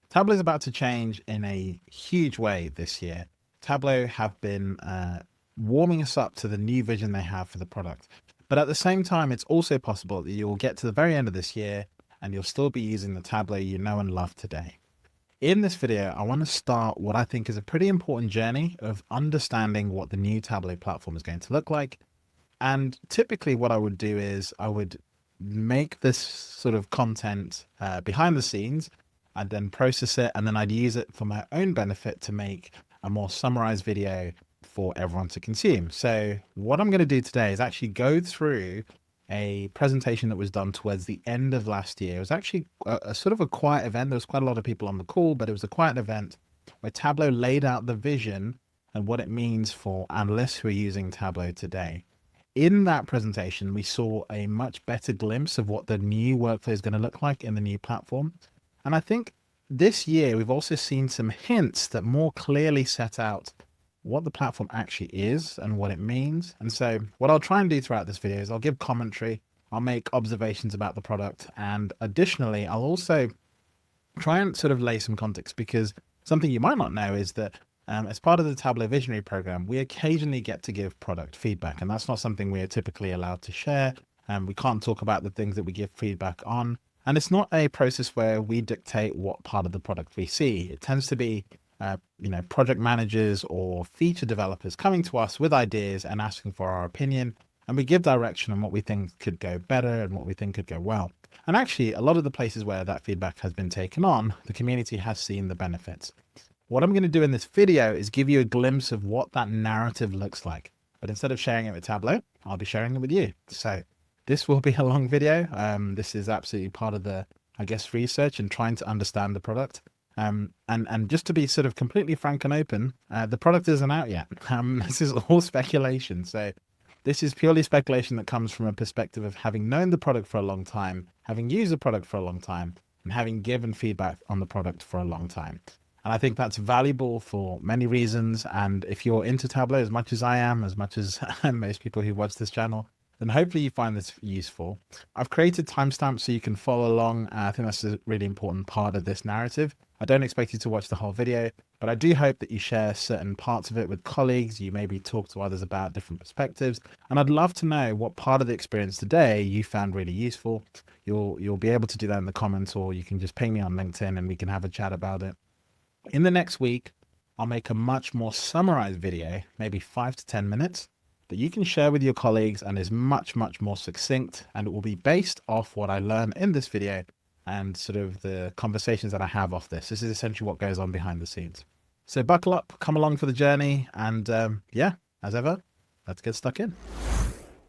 Tableau is about to change in a huge way this year. Tableau have been warming us up to the new vision they have for the product. But at the same time, it's also possible that you'll get to the very end of this year and you'll still be using the Tableau you know and love today. In this video, I want to start what I think is a pretty important journey of understanding what the new Tableau platform is going to look like. And typically what I would do is I would make this sort of content behind the scenes. I'd then process it, and then I'd use it for my own benefit to make a more summarized video for everyone to consume. So what I'm going to do today is actually go through a presentation that was done towards the end of last year. It was actually a sort of a quiet event. There was quite a lot of people on the call, but it was a quiet event where Tableau laid out the vision and what it means for analysts who are using Tableau today. In that presentation, we saw a much better glimpse of what the new workflow is going to look like in the new platform. And I think this year, we've also seen some hints that more clearly set out what the platform actually is and what it means. And so what I'll try and do throughout this video is I'll give commentary, I'll make observations about the product, and additionally, I'll also try and sort of lay some context, because something you might not know is that as part of the Tableau Visionary Program, we occasionally get to give product feedback, and that's not something we are typically allowed to share. We can't talk about the things that we give feedback on. And it's not a process where we dictate what part of the product we see. It tends to be, project managers or feature developers coming to us with ideas and asking for our opinion. And we give direction on what we think could go better and what we think could go well. And actually, a lot of the places where that feedback has been taken on, the community has seen the benefits. What I'm going to do in this video is give you a glimpse of what that narrative looks like. But instead of sharing it with Tableau, I'll be sharing it with you. So this will be a long video. This is absolutely part of the, research and trying to understand the product. And just to be sort of completely frank and open, the product isn't out yet. This is all speculation. So this is purely speculation that comes from a perspective of having known the product for a long time, having used the product for a long time, and having given feedback on the product for a long time. And I think that's valuable for many reasons. And if you're into Tableau as much as I am, as much as most people who watch this channel, then hopefully you find this useful. I've created timestamps so you can follow along. I think that's a really important part of this narrative. I don't expect you to watch the whole video, but I do hope that you share certain parts of it with colleagues. You maybe talk to others about different perspectives. And I'd love to know what part of the experience today you found really useful. You'll be able to do that in the comments, or you can just ping me on LinkedIn and we can have a chat about it. In the next week, I'll make a much more summarized video, maybe 5 to 10 minutes, that you can share with your colleagues and is much, much more succinct. And it will be based off what I learn in this video and sort of the conversations that I have off this. This is essentially what goes on behind the scenes. So buckle up, come along for the journey. And as ever, let's get stuck in.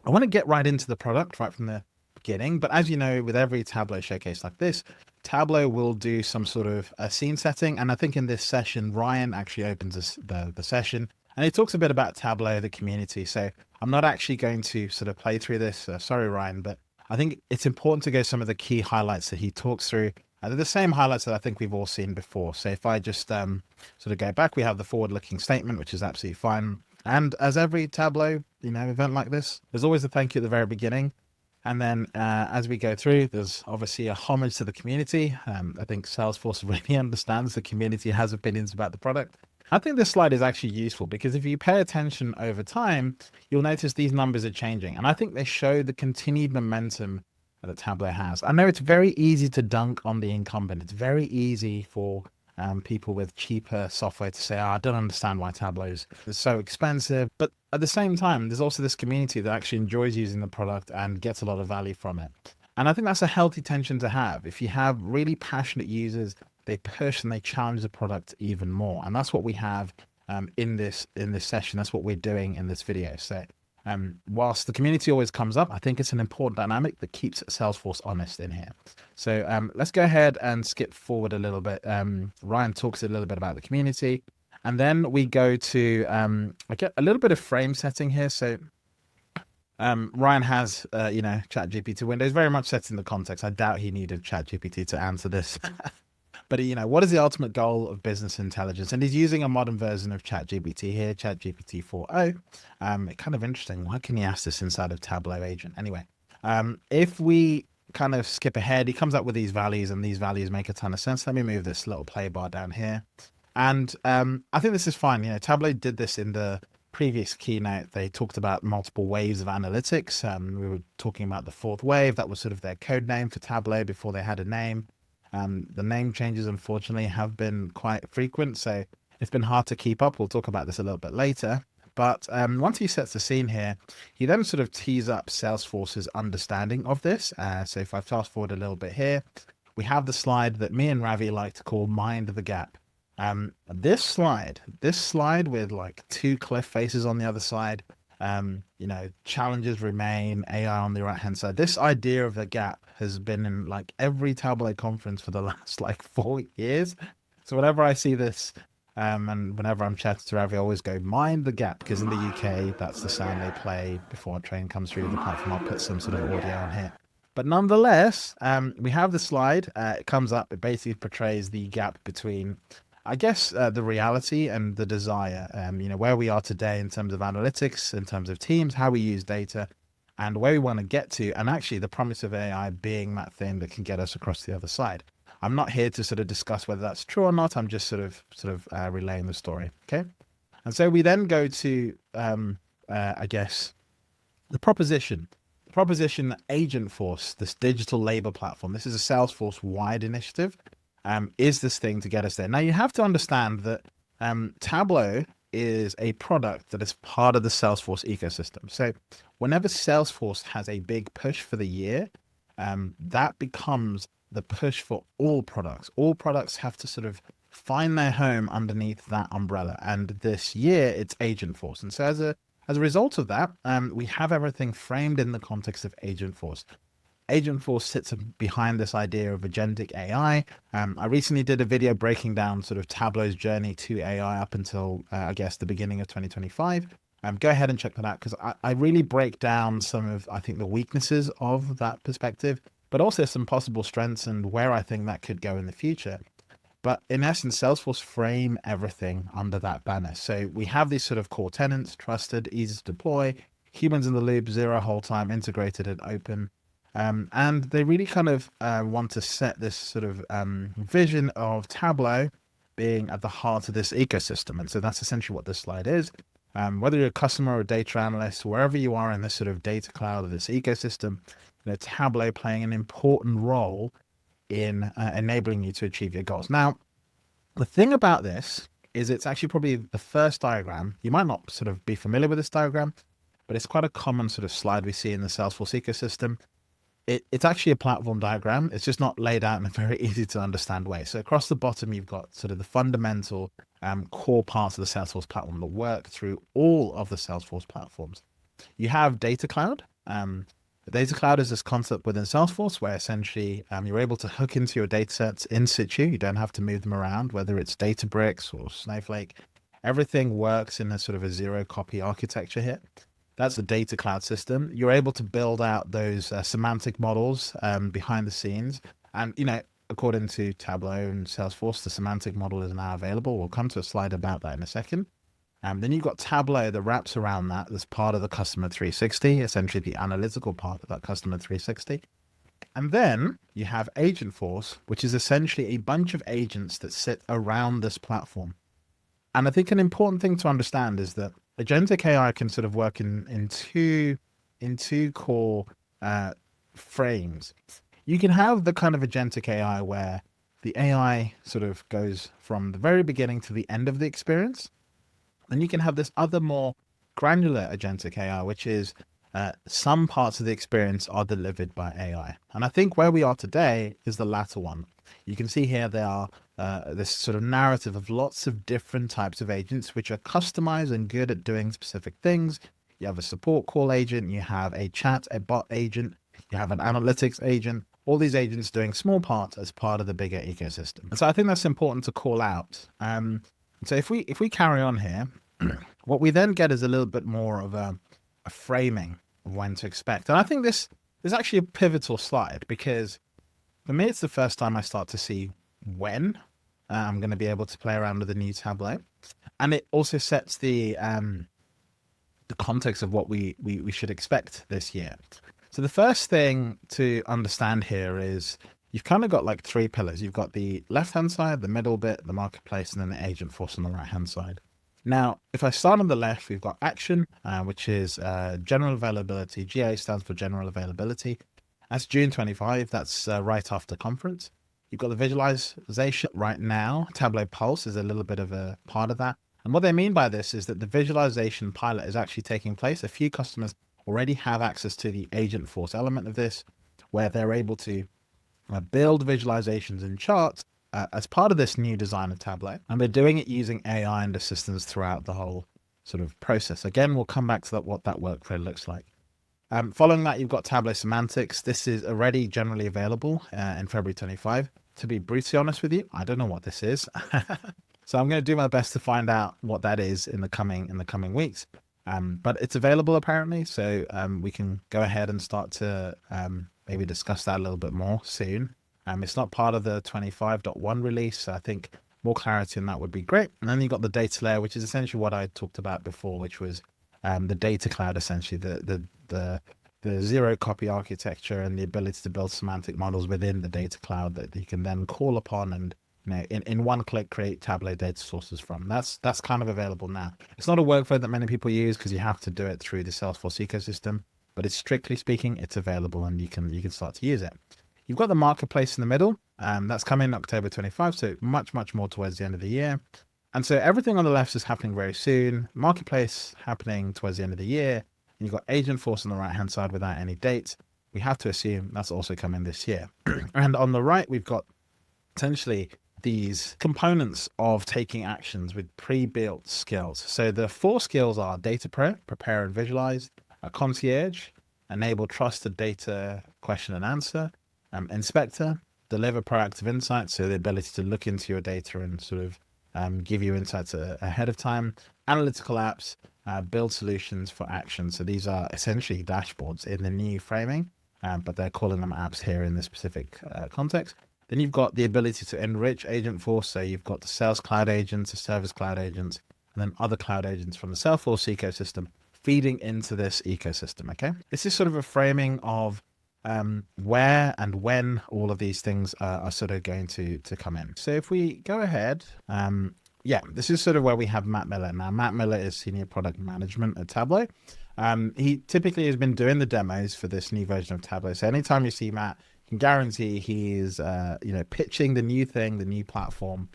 I want to get right into the product right from the beginning. But as you know, with every Tableau showcase like this, Tableau will do some sort of a scene setting. And I think in this session, Ryan actually opens the session. And he talks a bit about Tableau, the community. So I'm not actually going to sort of play through this. Sorry, Ryan, but I think it's important to go some of the key highlights that he talks through. They're the same highlights that I think we've all seen before. So if I just sort of go back, we have the forward-looking statement, which is absolutely fine. And as every Tableau, event like this, there's always a thank you at the very beginning. And then as we go through, there's obviously a homage to the community. I think Salesforce really understands the community has opinions about the product. I think this slide is actually useful because if you pay attention over time, you'll notice these numbers are changing. And I think they show the continued momentum that Tableau has. I know it's very easy to dunk on the incumbent. It's very easy for people with cheaper software to say, I don't understand why Tableau is so expensive. But at the same time, there's also this community that actually enjoys using the product and gets a lot of value from it. And I think that's a healthy tension to have. If you have really passionate users, they push and they challenge the product even more. And that's what we have in this session. That's what we're doing in this video. So whilst the community always comes up, I think it's an important dynamic that keeps Salesforce honest in here. So let's go ahead and skip forward a little bit. Ryan talks a little bit about the community. And then we go to I get a little bit of frame setting here. So Ryan has, ChatGPT Windows very much set in the context. I doubt he needed ChatGPT to answer this. But, what is the ultimate goal of business intelligence? And he's using a modern version of ChatGPT here, ChatGPT 4.0. Kind of interesting. Why can he ask this inside of Tableau Agent? Anyway, if we kind of skip ahead. He comes up with these values, and these values make a ton of sense. Let me move this little play bar down here. And I think this is fine. You know, Tableau did this in the previous keynote. They talked about multiple waves of analytics. We were talking about the fourth wave. That was sort of their code name for Tableau before they had a name. The name changes, unfortunately, have been quite frequent, so it's been hard to keep up. We'll talk about this a little bit later. But once he sets the scene here, he then sort of tees up Salesforce's understanding of this. So if I fast forward a little bit here, we have the slide that me and Ravi like to call Mind the Gap. This slide with like two cliff faces on the other side, you know, challenges remain, AI on the right hand side. This idea of the gap has been in like every Tableau conference for the last like 4 years. So whenever I see this, and whenever I'm chatting to Ravi, I always go, mind the gap, because in the UK, that's the sound they play before a train comes through the platform. I'll put some sort of audio on here. But nonetheless, we have the slide. It comes up. It basically portrays the gap between, I guess, the reality and the desire. You know, where we are today in terms of analytics, in terms of teams, how we use data, and where we want to get to, and actually the promise of AI being that thing that can get us across the other side. I'm not here to sort of discuss whether that's true or not. I'm just sort of relaying the story. Okay. And so we then go to, I guess, the proposition that Agentforce, this digital labor platform, this is a Salesforce wide initiative, is this thing to get us there. Now you have to understand that Tableau is a product that is part of the Salesforce ecosystem. So whenever Salesforce has a big push for the year, that becomes the push for all products. All products have to sort of find their home underneath that umbrella. And this year it's Agentforce. And so as a result of that, we have everything framed in the context of Agentforce. Agentforce sits behind this idea of agentic AI. I recently did a video breaking down sort of Tableau's journey to AI up until, I guess, the beginning of 2025. Go ahead and check that out, because I really break down some of, I think, the weaknesses of that perspective, but also some possible strengths and where I think that could go in the future. But in essence, Salesforce frame everything under that banner. So we have these sort of core tenets: trusted, easy to deploy, humans in the loop, zero hold time, integrated and open. And they really kind of want to set this sort of vision of Tableau being at the heart of this ecosystem. And so that's essentially what this slide is. Whether you're a customer or a data analyst, wherever you are in this sort of data cloud or this ecosystem, you know, Tableau playing an important role in enabling you to achieve your goals. Now, the thing about this is it's actually probably the first diagram. You might not sort of be familiar with this diagram, but it's quite a common sort of slide we see in the Salesforce ecosystem. It's actually a platform diagram. It's just not laid out in a very easy to understand way. So across the bottom, you've got sort of the fundamental core parts of the Salesforce platform that work through all of the Salesforce platforms. You have Data Cloud. The Data Cloud is this concept within Salesforce where essentially you're able to hook into your data sets in situ. You don't have to move them around, whether it's Databricks or Snowflake. Everything works in a sort of a zero copy architecture here. That's the data cloud system. You're able to build out those semantic models behind the scenes. And, you know, according to Tableau and Salesforce, the semantic model is now available. We'll come to a slide about that in a second. Then you've got Tableau that wraps around that as part of the Customer 360, essentially the analytical part of that Customer 360. And then you have Agentforce, which is essentially a bunch of agents that sit around this platform. And I think an important thing to understand is that agentic AI can sort of work in two core frames. You can have the kind of agentic AI where the AI sort of goes from the very beginning to the end of the experience. And you can have this other more granular agentic AI, which is some parts of the experience are delivered by AI. And I think where we are today is the latter one. You can see here there are this sort of narrative of lots of different types of agents which are customized and good at doing specific things. You have a support call agent, you have a chat, a bot agent, you have an analytics agent, all these agents doing small parts as part of the bigger ecosystem. And so I think that's important to call out. So if we carry on here, what we then get is a little bit more of a framing of when to expect. And I think this is actually a pivotal slide because for me, it's the first time I start to see when I'm going to be able to play around with the new Tableau. And it also sets the context of what we should expect this year. So the first thing to understand here is you've kind of got like three pillars. You've got the left-hand side, the middle bit, the marketplace, and then the Agentforce on the right-hand side. Now, if I start on the left, we've got action, which is general availability. GA stands for general availability. That's June 25. That's right after conference. You've got the visualization right now. Tableau Pulse is a little bit of a part of that. And what they mean by this is that the visualization pilot is actually taking place. A few customers already have access to the Agentforce element of this, where they're able to build visualizations and charts as part of this new design of Tableau. And they're doing it using AI and assistants throughout the whole sort of process. Again, we'll come back to that, what that workflow looks like. Following that, you've got Tableau Semantics. This is already generally available in February 25. To be brutally honest with you, I don't know what this is. So I'm going to do my best to find out what that is in the coming weeks. But it's available apparently, so we can go ahead and start to maybe discuss that a little bit more soon. It's not part of the 25.1 release, so I think more clarity on that would be great. And then you've got the data layer, which is essentially what I talked about before, which was the data cloud, essentially the zero copy architecture and the ability to build semantic models within the data cloud that you can then call upon and in one click create Tableau data sources from. That's kind of available now. It's not a workflow that many people use because you have to do it through the Salesforce ecosystem, but it's strictly speaking, it's available and you can start to use it. You've got the marketplace in the middle. That's coming October 25, so much more towards the end of the year. And so everything on the left is happening very soon. Marketplace happening towards the end of the year. And you've got Agentforce on the right-hand side without any dates. We have to assume that's also coming this year. And on the right, we've got essentially these components of taking actions with pre-built skills. So the 4 skills are data prepare and visualize, a concierge, enable trusted data question and answer, inspector, deliver proactive insights, so the ability to look into your data and sort of give you insights ahead of time, analytical apps, build solutions for action. So these are essentially dashboards in the new framing, but they're calling them apps here in this specific context. Then you've got the ability to enrich Agentforce. So you've got the Sales Cloud agents, the Service Cloud agents, and then other cloud agents from the Salesforce ecosystem feeding into this ecosystem. Okay, this is sort of a framing of where and when all of these things are sort of going to come in. So if we go ahead, this is sort of where we have Matt Miller. Now, Matt Miller is Senior Product Management at Tableau. He typically has been doing the demos for this new version of Tableau. So anytime you see Matt, you can guarantee he is pitching the new thing, the new platform,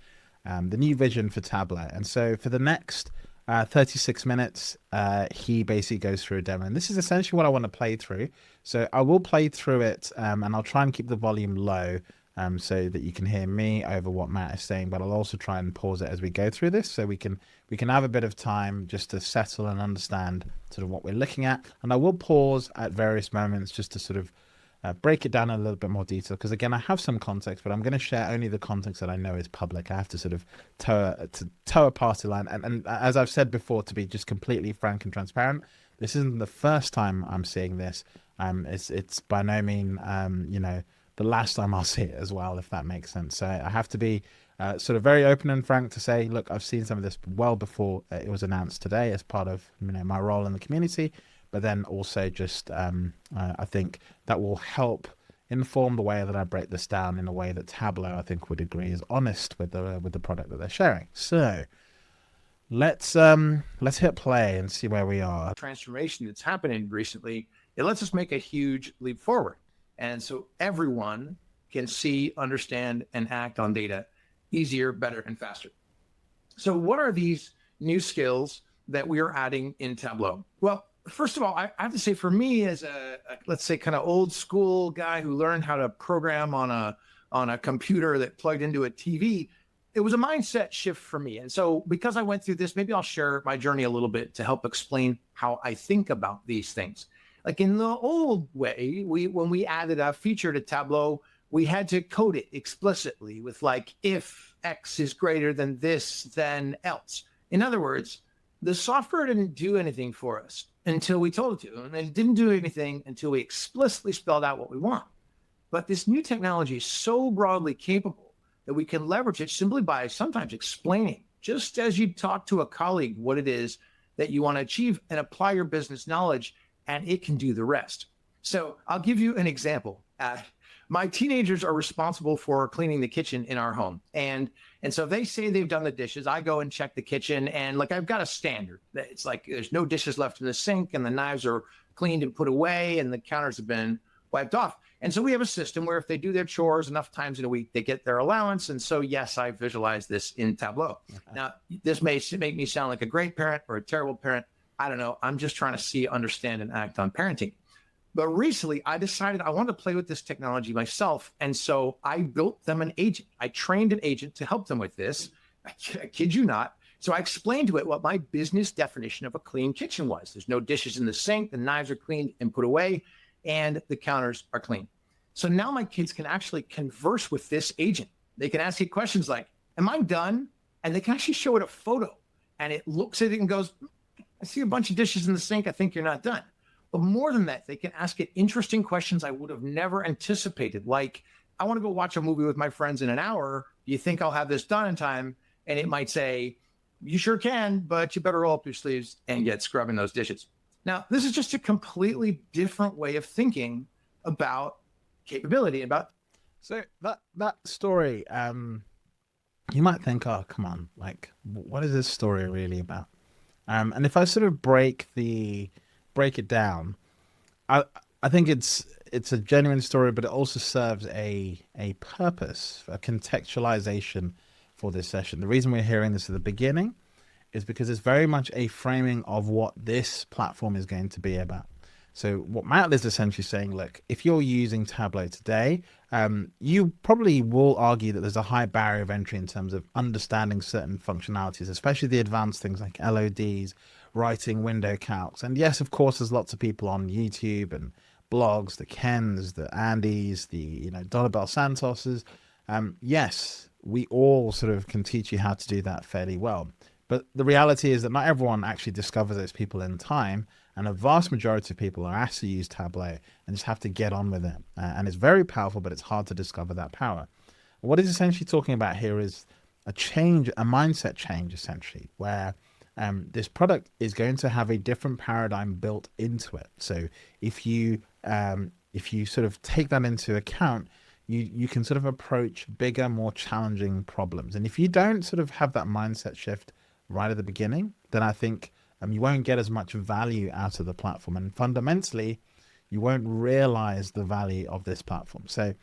the new vision for Tableau. And so for the next 36 minutes, he basically goes through a demo. And this is essentially what I want to play through. So I will play through it and I'll try and keep the volume low so that you can hear me over what Matt is saying, but I'll also try and pause it as we go through this so we can have a bit of time just to settle and understand sort of what we're looking at. And I will pause at various moments just to sort of break it down in a little bit more detail, because again, I have some context, but I'm going to share only the context that I know is public. I have to sort of toe a party line. And as I've said before, to be just completely frank and transparent, this isn't the first time I'm seeing this. It's by no means, the last time I'll see it as well, if that makes sense. So I have to be sort of very open and frank to say, look, I've seen some of this well before it was announced today as part of my role in the community. But then also just I think that will help inform the way that I break this down in a way that Tableau, I think, would agree is honest with the product that they're sharing. So let's hit play and see where we are. Transformation that's happening recently, it lets us make a huge leap forward. And so everyone can see, understand, and act on data easier, better, and faster. So what are these new skills that we are adding in Tableau? Well, first of all, I have to say, for me as a let's say kind of old school guy who learned how to program on a computer that plugged into a TV, it was a mindset shift for me. And so because I went through this, maybe I'll share my journey a little bit to help explain how I think about these things. Like in the old way, when we added a feature to Tableau, we had to code it explicitly with like, if X is greater than this, then else. In other words, the software didn't do anything for us until we told it to, and it didn't do anything until we explicitly spelled out what we want. But this new technology is so broadly capable that we can leverage it simply by sometimes explaining, just as you talk to a colleague, what it is that you want to achieve and apply your business knowledge, and it can do the rest. So I'll give you an example. My teenagers are responsible for cleaning the kitchen in our home. And so if they say they've done the dishes, I go and check the kitchen. And like I've got a standard. It's like there's no dishes left in the sink and the knives are cleaned and put away and the counters have been wiped off. And so we have a system where if they do their chores enough times in a week, they get their allowance. And so, yes, I visualize this in Tableau. Now, this may make me sound like a great parent or a terrible parent. I don't know. I'm just trying to see, understand, and act on parenting. But recently, I decided I wanted to play with this technology myself. And so I built them an agent. I trained an agent to help them with this. I kid you not. So I explained to it what my business definition of a clean kitchen was. There's no dishes in the sink. The knives are cleaned and put away, and the counters are clean. So now my kids can actually converse with this agent. They can ask it questions like, am I done? And they can actually show it a photo. And it looks at it and goes, I see a bunch of dishes in the sink. I think you're not done. But more than that, they can ask it interesting questions I would have never anticipated. Like, I want to go watch a movie with my friends in an hour. Do you think I'll have this done in time? And it might say, you sure can, but you better roll up your sleeves and get scrubbing those dishes. Now, this is just a completely different way of thinking about capability, about. So that story, you might think, oh, come on, like, what is this story really about? And if I sort of break it down, I think it's a genuine story, but it also serves a purpose, a contextualization for this session. The reason we're hearing this at the beginning is because it's very much a framing of what this platform is going to be about. So what Matt is essentially saying, look, if you're using Tableau today, you probably will argue that there's a high barrier of entry in terms of understanding certain functionalities, especially the advanced things like LODs, writing window calcs. And yes, of course, there's lots of people on YouTube and blogs, the Kens, the Andys, the Donabel Santoses. Yes, we all sort of can teach you how to do that fairly well. But the reality is that not everyone actually discovers those people in time. And a vast majority of people are asked to use Tableau and just have to get on with it. And it's very powerful, but it's hard to discover that power. What he's essentially talking about here is a change, a mindset change, essentially, where this product is going to have a different paradigm built into it. So if you sort of take that into account, you can sort of approach bigger, more challenging problems. And if you don't sort of have that mindset shift right at the beginning, then I think you won't get as much value out of the platform. And fundamentally, you won't realize the value of this platform. So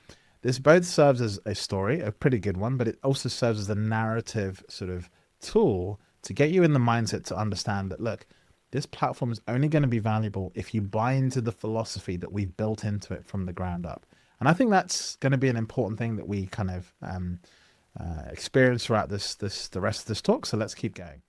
this both serves as a story, a pretty good one, but it also serves as a narrative sort of tool to get you in the mindset to understand that, look, this platform is only going to be valuable if you buy into the philosophy that we've built into it from the ground up. And I think that's going to be an important thing that we kind of experience throughout the rest of this talk. So let's keep going.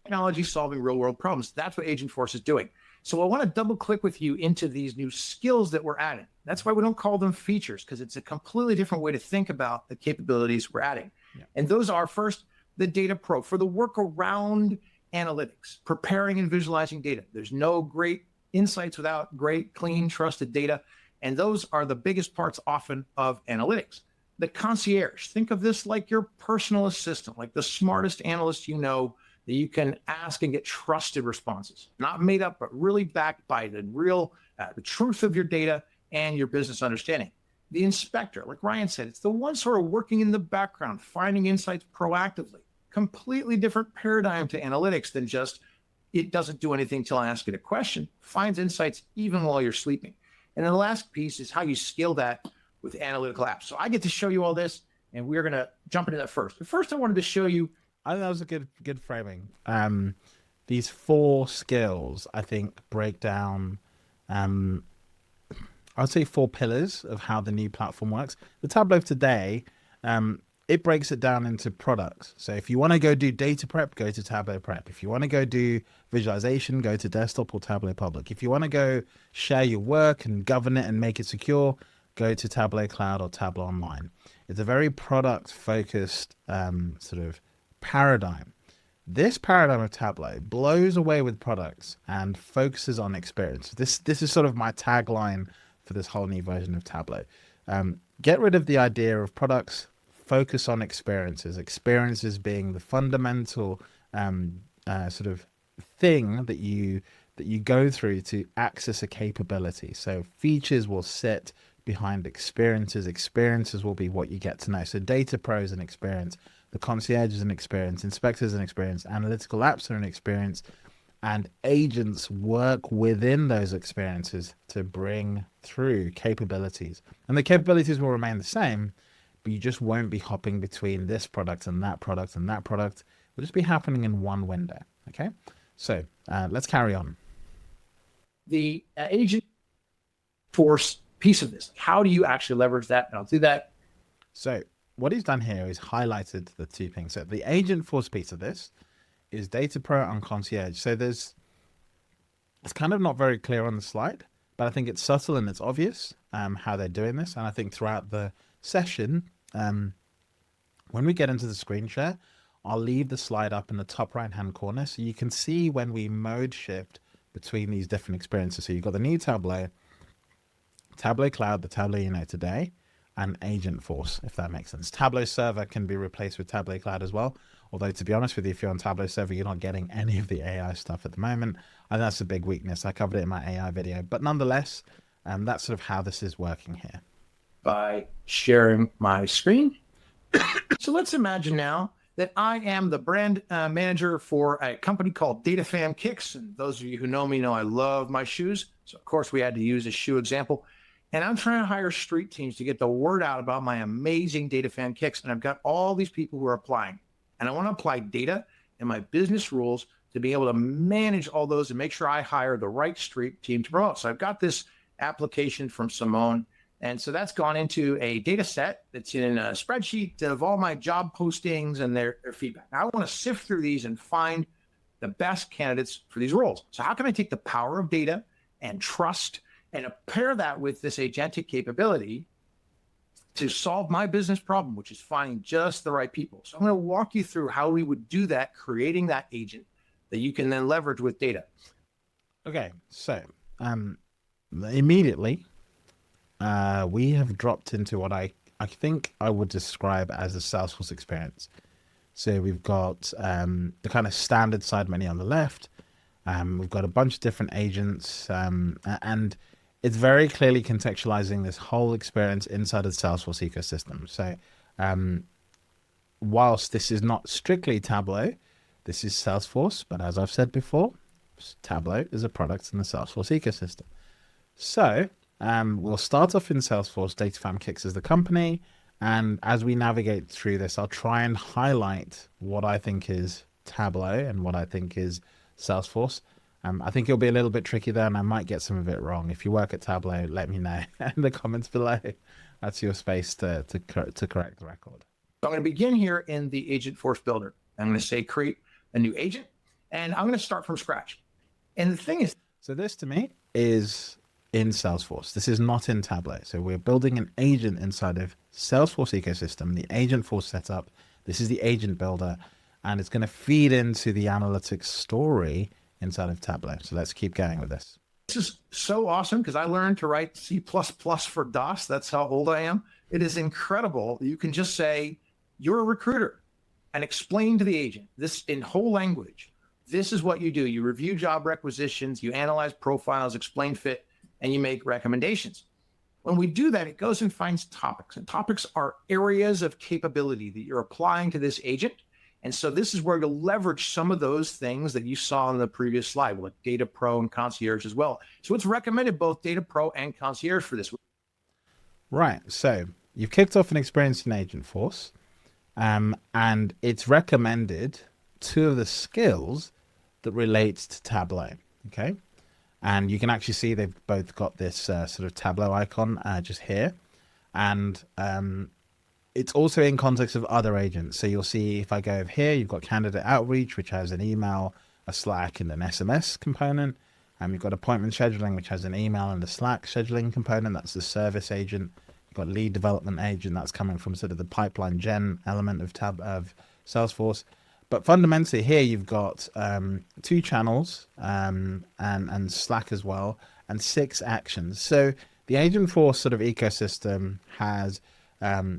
Technology solving real world problems. That's what Agentforce is doing. So I want to double click with you into these new skills that we're adding. That's why we don't call them features, because it's a completely different way to think about the capabilities we're adding. Yeah. And those are, first, the data pro for the work around analytics, preparing and visualizing data. There's no great insights without great, clean, trusted data. And those are the biggest parts often of analytics. The concierge, think of this like your personal assistant, like the smartest analyst you know, that you can ask and get trusted responses, not made up, but really backed by the real, the truth of your data and your business understanding. The inspector, like Ryan said, it's the one sort of working in the background, finding insights proactively. Completely different paradigm to analytics than just, it doesn't do anything till I ask it a question, finds insights even while you're sleeping. And then the last piece is how you scale that with analytical apps. So I get to show you all this, and we're going to jump into that first. But first, I wanted to show you. I think that was a good framing. These 4 skills, I think, break down, I'd say 4 pillars of how the new platform works. The Tableau of today, it breaks it down into products. So if you want to go do data prep, go to Tableau Prep. If you want to go do visualization, go to Desktop or Tableau Public. If you want to go share your work and govern it and make it secure, go to Tableau Cloud or Tableau Online. It's a very product-focused sort of paradigm. This paradigm of Tableau blows away with products and focuses on experience. This is sort of my tagline for this whole new version of Tableau. Get rid of the idea of products, focus on experiences. Experiences being the fundamental sort of thing that that you go through to access a capability. So features will sit behind experiences. Experiences will be what you get to know. So data pro is an experience, the concierge is an experience, inspector is an experience, analytical apps are an experience, and agents work within those experiences to bring through capabilities. And the capabilities will remain the same, but you just won't be hopping between this product and that product and that product. It will just be happening in one window. Okay, so let's carry on. The Agentforce piece of this, how do you actually leverage that? And I'll do that. So what he's done here is highlighted the two things. So the Agentforce piece of this is Data Pro and Concierge. So it's kind of not very clear on the slide, but I think it's subtle and it's obvious how they're doing this. And I think throughout the session, when we get into the screen share, I'll leave the slide up in the top right-hand corner so you can see when we mode shift between these different experiences. So you've got the new Tableau, Tableau Cloud, the Tableau you know today, and Agentforce, if that makes sense. Tableau Server can be replaced with Tableau Cloud as well. Although, to be honest with you, if you're on Tableau Server, you're not getting any of the AI stuff at the moment. And that's a big weakness. I covered it in my AI video. But nonetheless, that's sort of how this is working here. By sharing my screen. So let's imagine now that I am the brand manager for a company called DataFam Kicks. And those of you who know me know I love my shoes. So, of course, we had to use a shoe example. And I'm trying to hire street teams to get the word out about my amazing DataFam Kicks. And I've got all these people who are applying. And I want to apply data and my business rules to be able to manage all those and make sure I hire the right street team to promote. So I've got this application from Simone. And so that's gone into a data set that's in a spreadsheet of all my job postings and their feedback. Now I want to sift through these and find the best candidates for these roles. So how can I take the power of data and trust and pair that with this agentic capability to solve my business problem, which is finding just the right people? So I'm going to walk you through how we would do that, creating that agent that you can then leverage with data. Okay, so immediately we have dropped into what I think I would describe as a Salesforce experience. So we've got the kind of standard side menu on the left. We've got a bunch of different agents, and it's very clearly contextualizing this whole experience inside of the Salesforce ecosystem. So whilst this is not strictly Tableau, this is Salesforce, but as I've said before, Tableau is a product in the Salesforce ecosystem. So we'll start off in Salesforce. DataFam Kicks is the company. And as we navigate through this, I'll try and highlight what I think is Tableau and what I think is Salesforce. I think it'll be a little bit tricky there, and I might get some of it wrong. If you work at Tableau, let me know in the comments below. That's your space to correct the record. So I'm going to begin here in the Agentforce builder. I'm going to say create a new agent, and I'm going to start from scratch. And the thing is, so this to me is in Salesforce. This is not in Tableau. So we're building an agent inside of Salesforce ecosystem, the Agentforce setup. This is the agent builder, and it's going to feed into the analytics story inside of Tableau. So let's keep going with this. This is so awesome because I learned to write C++ for DOS. That's how old I am. It is incredible. You can just say, you're a recruiter, and explain to the agent this in whole language. This is what you do. You review job requisitions, you analyze profiles, explain fit, and you make recommendations. When we do that, it goes and finds topics. And topics are areas of capability that you're applying to this agent. And so this is where you'll leverage some of those things that you saw on the previous slide, like Data Pro and Concierge as well. So it's recommended both Data Pro and Concierge for this. Right. So you've kicked off an experience in Agentforce, and it's recommended two of the skills that relates to Tableau. Okay. And you can actually see they've both got this sort of Tableau icon just here. And it's also in context of other agents. So you'll see if I go over here, you've got candidate outreach, which has an email, a Slack, and an SMS component. You've got appointment scheduling, which has an email and a Slack scheduling component. That's the service agent. You've got lead development agent. That's coming from sort of the pipeline gen element of Salesforce. But fundamentally here, you've got 2 channels and Slack as well, and 6 actions. So the Agentforce sort of ecosystem has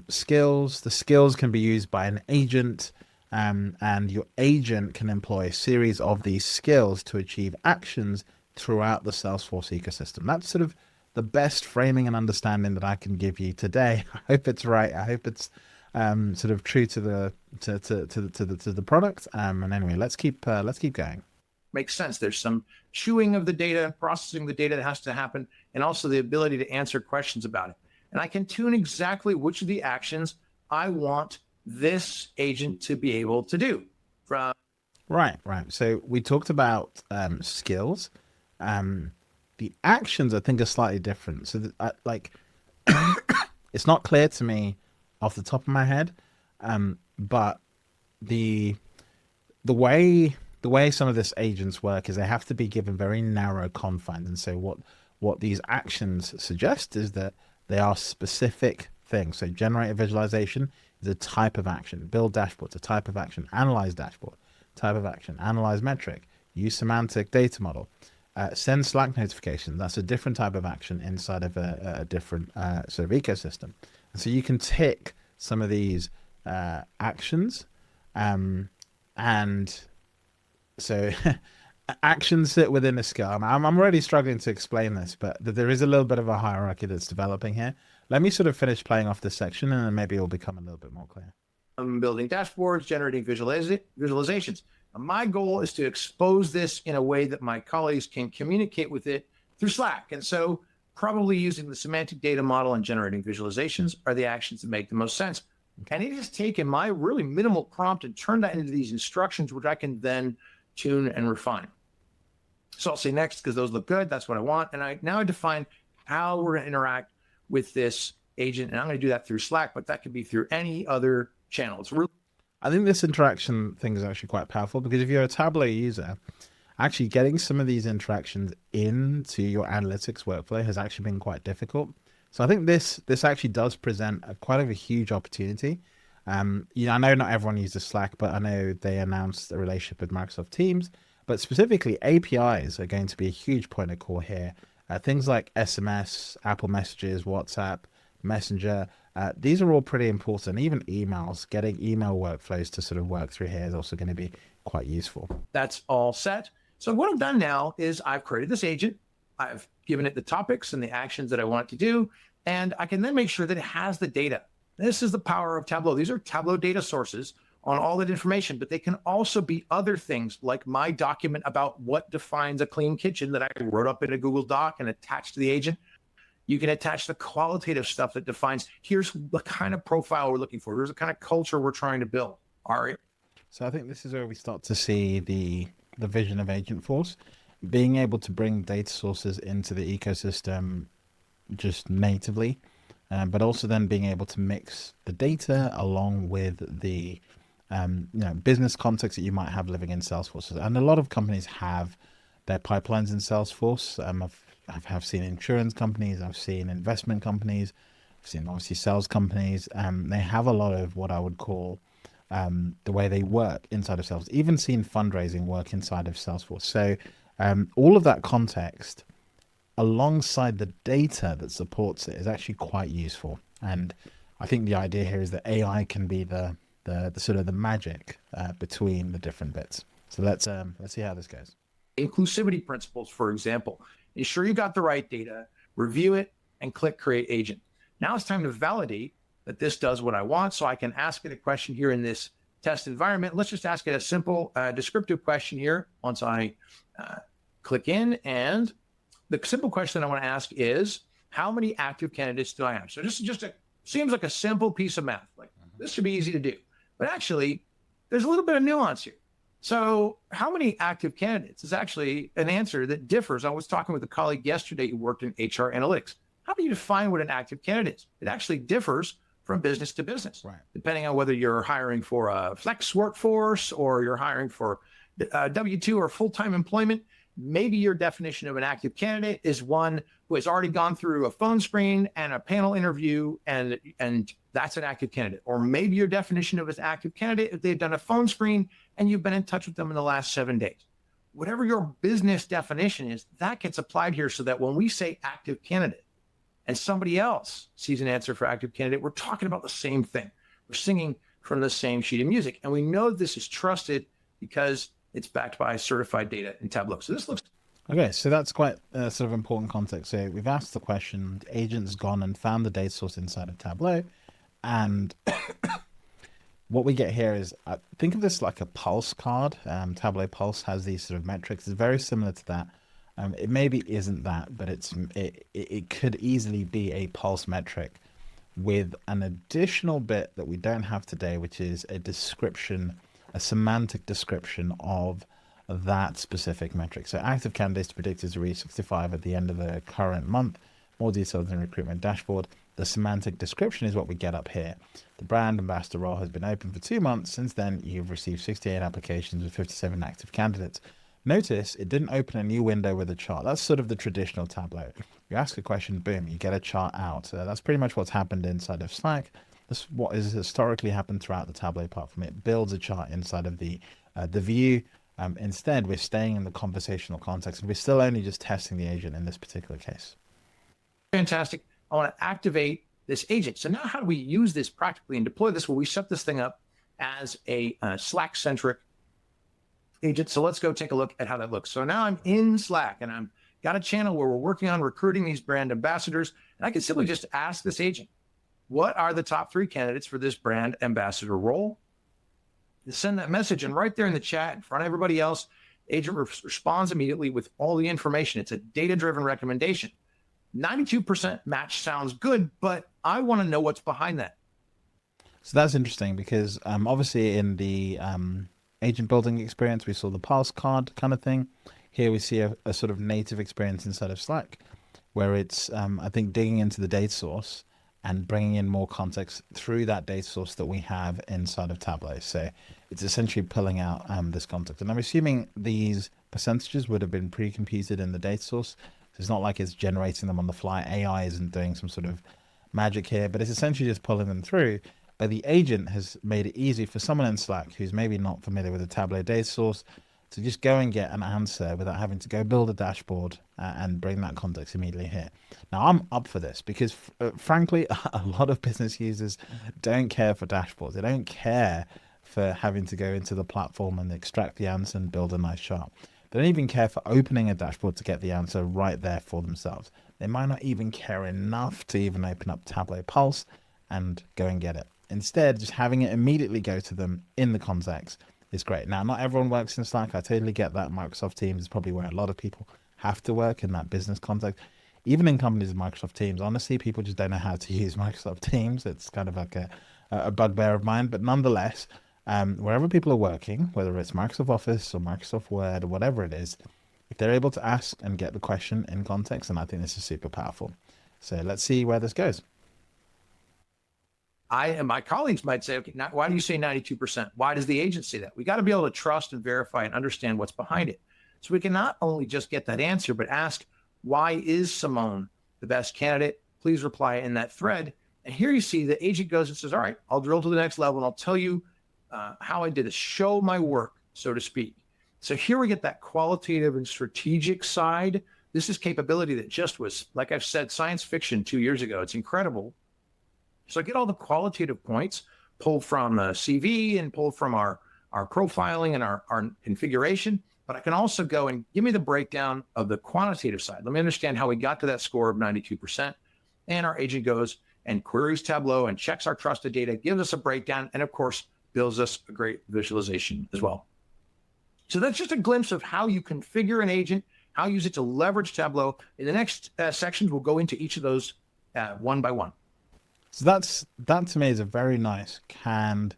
skills. The skills can be used by an agent, and your agent can employ a series of these skills to achieve actions throughout the Salesforce ecosystem. That's sort of the best framing and understanding that I can give you today. I hope it's right. I hope it's sort of true to the product. And anyway, let's keep going. Makes sense. There's some chewing of the data, processing the data that has to happen, and also the ability to answer questions about it. And I can tune exactly which of the actions I want this agent to be able to do. Right. So we talked about skills. The actions, I think, are slightly different. So it's not clear to me off the top of my head, but the way some of these agents work is they have to be given very narrow confines. And so what these actions suggest is that they are specific things. So generate a visualization is a type of action. Build dashboards, a type of action. Analyze dashboard, type of action. Analyze metric. Use semantic data model. Send Slack notification. That's a different type of action inside of a different sort of ecosystem. And so you can tick some of these actions, and so actions sit within a skill. I'm already struggling to explain this, but there is a little bit of a hierarchy that's developing here. Let me sort of finish playing off this section, and then maybe it'll become a little bit more clear. I'm building dashboards, generating visualizations. My goal is to expose this in a way that my colleagues can communicate with it through Slack. And so probably using the semantic data model and generating visualizations are the actions that make the most sense. And it has taken my really minimal prompt and turned that into these instructions, which I can then tune and refine. So I'll say next because those look good. That's what I want. And I define how we're going to interact with this agent. And I'm going to do that through Slack, but that could be through any other channel. It's really I think this interaction thing is actually quite powerful because if you're a Tableau user, actually getting some of these interactions into your analytics workflow has actually been quite difficult. So I think this actually does present quite a huge opportunity. I know not everyone uses Slack, but I know they announced a relationship with Microsoft Teams, but specifically APIs are going to be a huge point of call here. Things like SMS, Apple Messages, WhatsApp, Messenger, these are all pretty important. Even emails, getting email workflows to sort of work through here is also going to be quite useful. That's all set. So what I've done now is I've created this agent. I've given it the topics and the actions that I want it to do, and I can then make sure that it has the data. This is the power of Tableau. These are Tableau data sources on all that information, but they can also be other things like my document about what defines a clean kitchen that I wrote up in a Google Doc and attached to the agent. You can attach the qualitative stuff that defines, here's the kind of profile we're looking for. Here's the kind of culture we're trying to build. All right. So I think this is where we start to see the vision of Agentforce, being able to bring data sources into the ecosystem just natively, but also then being able to mix the data along with the business context that you might have living in Salesforce. And a lot of companies have their pipelines in Salesforce. I've seen insurance companies, I've seen investment companies, I've seen obviously sales companies. They have a lot of what I would call the way they work inside of Salesforce. Even seen fundraising work inside of Salesforce. So all of that context alongside the data that supports it is actually quite useful. And I think the idea here is that AI can be the sort of the magic between the different bits. So let's see how this goes. Inclusivity principles, for example. Ensure you got the right data, review it, and click Create Agent. Now it's time to validate that this does what I want. So I can ask it a question here in this test environment. Let's just ask it a simple descriptive question here once I click in. And the simple question I want to ask is, how many active candidates do I have? So this is seems like a simple piece of math. Like this should be easy to do. But actually, there's a little bit of nuance here. So how many active candidates is actually an answer that differs. I was talking with a colleague yesterday who worked in HR analytics. How do you define what an active candidate is? It actually differs from business to business, right, depending on whether you're hiring for a flex workforce or you're hiring for W-2 or full-time employment. Maybe your definition of an active candidate is one who has already gone through a phone screen and a panel interview, and that's an active candidate. Or maybe your definition of an active candidate is they've done a phone screen and you've been in touch with them in the last 7 days. Whatever your business definition is, that gets applied here so that when we say active candidate and somebody else sees an answer for active candidate, we're talking about the same thing. We're singing from the same sheet of music. And we know this is trusted because it's backed by certified data in Tableau. So this looks... Okay, so that's quite sort of important context. So we've asked the question, the agent's gone and found the data source inside of Tableau. And what we get here is, think of this like a pulse card. Tableau Pulse has these sort of metrics. It's very similar to that. It maybe isn't that, but it could easily be a pulse metric with an additional bit that we don't have today, which is a description, a semantic description of that specific metric. So active candidates predicted to reach 65 at the end of the current month. More details in the recruitment dashboard. The semantic description is what we get up here. The brand ambassador role has been open for 2 months. Since then, you've received 68 applications with 57 active candidates. Notice it didn't open a new window with a chart. That's sort of the traditional Tableau. You ask a question, boom, you get a chart out. That's pretty much what's happened inside of Slack. That's what has historically happened throughout the Tableau platform. It builds a chart inside of the view. Instead, we're staying in the conversational context, and we're still only just testing the agent in this particular case. Fantastic. I want to activate this agent. So now how do we use this practically and deploy this? Well, we set this thing up as a Slack-centric agent. So let's go take a look at how that looks. So now I'm in Slack and I'm got a channel where we're working on recruiting these brand ambassadors. And I can simply just ask this agent, what are the top 3 candidates for this brand ambassador role? You send that message, and right there in the chat in front of everybody else, agent responds immediately with all the information. It's a data-driven recommendation. 92% match sounds good, but I want to know what's behind that. So that's interesting because obviously in the agent building experience, we saw the pulse card kind of thing. Here we see a sort of native experience inside of Slack where it's, I think, digging into the data source and bringing in more context through that data source that we have inside of Tableau. So it's essentially pulling out this context. And I'm assuming these percentages would have been pre-computed in the data source. So it's not like it's generating them on the fly. AI isn't doing some sort of magic here, but it's essentially just pulling them through. But the agent has made it easy for someone in Slack who's maybe not familiar with the Tableau data source to just go and get an answer without having to go build a dashboard and bring that context immediately here. Now, I'm up for this because, frankly, a lot of business users don't care for dashboards. They don't care for having to go into the platform and extract the answer and build a nice chart. They don't even care for opening a dashboard to get the answer right there for themselves. They might not even care enough to even open up Tableau Pulse and go and get it. Instead, just having it immediately go to them in the context is great. Now, not everyone works in Slack. I totally get that. Microsoft Teams is probably where a lot of people have to work in that business context. Even in companies with Microsoft Teams, honestly, people just don't know how to use Microsoft Teams. It's kind of like a bugbear of mine. But nonetheless, wherever people are working, whether it's Microsoft Office or Microsoft Word or whatever it is, if they're able to ask and get the question in context, then I think this is super powerful. So let's see where this goes. My colleagues might say, okay, why do you say 92%? Why does the agent say that? We got to be able to trust and verify and understand what's behind it. So we can not only just get that answer, but ask, why is Simone the best candidate? Please reply in that thread. And here you see the agent goes and says, all right, I'll drill to the next level and I'll tell you how I did this, show my work, so to speak. So here we get that qualitative and strategic side. This is capability that just was, like I've said, science fiction 2 years ago. It's incredible. So I get all the qualitative points pulled from the CV and pulled from our profiling and our configuration, but I can also go and give me the breakdown of the quantitative side. Let me understand how we got to that score of 92%. And our agent goes and queries Tableau and checks our trusted data, gives us a breakdown, and of course, builds us a great visualization as well. So that's just a glimpse of how you configure an agent, how you use it to leverage Tableau. In the next sections, we'll go into each of those one by one. So that to me is a very nice canned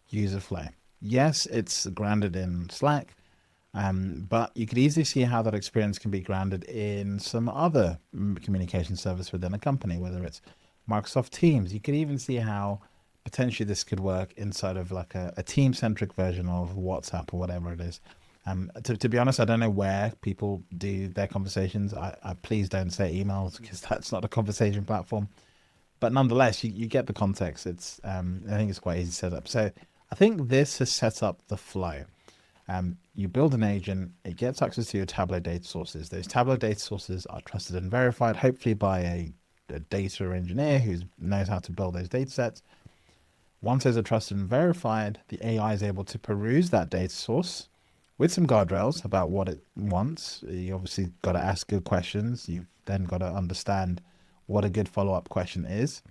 user flow. Yes, it's grounded in Slack, but you could easily see how that experience can be grounded in some other communication service within a company, whether it's Microsoft Teams. You could even see how potentially this could work inside of like a team-centric version of WhatsApp or whatever it is. To be honest, I don't know where people do their conversations. I please don't say emails because that's not a conversation platform. But nonetheless, you get the context. It's I think it's quite easy to set up. So I think this has set up the flow. You build an agent, it gets access to your Tableau data sources. Those Tableau data sources are trusted and verified, hopefully by a data engineer who knows how to build those data sets. Once those are trusted and verified, the AI is able to peruse that data source with some guardrails about what it wants. You obviously got to ask good questions. You've then got to understand what a good follow-up question is.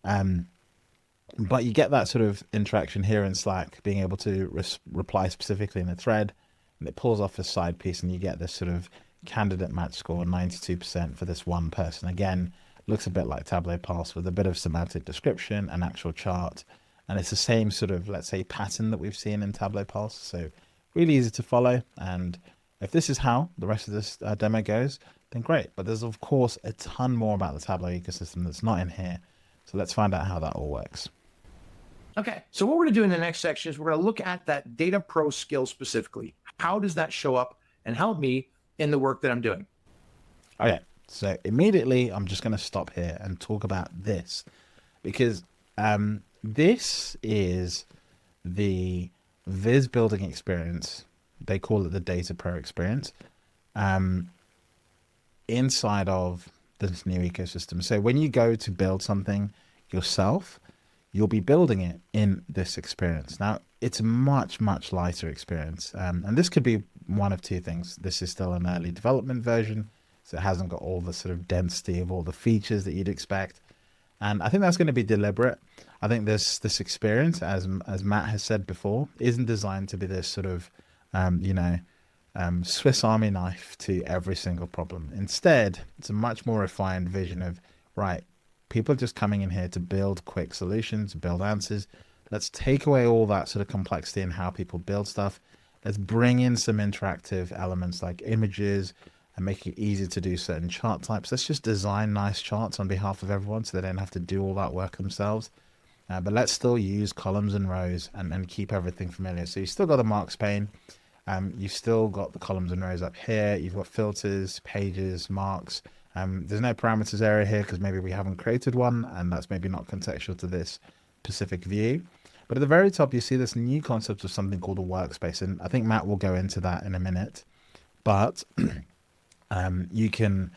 But you get that sort of interaction here in Slack, being able to reply specifically in a thread, and it pulls off a side piece, and you get this sort of candidate match score, 92% for this one person. Again, looks a bit like Tableau Pulse with a bit of semantic description, an actual chart, and it's the same sort of, let's say, pattern that we've seen in Tableau Pulse. So really easy to follow. And if this is how the rest of this demo goes, then great. But there's of course a ton more about the Tableau ecosystem that's not in here. So let's find out how that all works. Okay, so what we're going to do in the next section is we're going to look at that data pro skill specifically. How does that show up and help me in the work that I'm doing? Okay, so immediately I'm just going to stop here and talk about this, because this is the Viz building experience. They call it the Data Pro experience inside of this new ecosystem. So when you go to build something yourself, you'll be building it in this experience. Now, it's a much, much lighter experience. And this could be one of two things. This is still an early development version, so it hasn't got all the sort of density of all the features that you'd expect. And I think that's going to be deliberate. I think this experience, as Matt has said before, isn't designed to be this sort of, Swiss Army knife to every single problem. Instead, it's a much more refined vision of, right, people are just coming in here to build quick solutions, build answers. Let's take away all that sort of complexity in how people build stuff. Let's bring in some interactive elements like images and make it easy to do certain chart types. Let's just design nice charts on behalf of everyone so they don't have to do all that work themselves. But let's still use columns and rows and keep everything familiar. So you've still got the marks pane. You've still got the columns and rows up here. You've got filters, pages, marks. There's no parameters area here because maybe we haven't created one, and that's maybe not contextual to this specific view. But at the very top, you see this new concept of something called a workspace. And I think Matt will go into that in a minute. But you can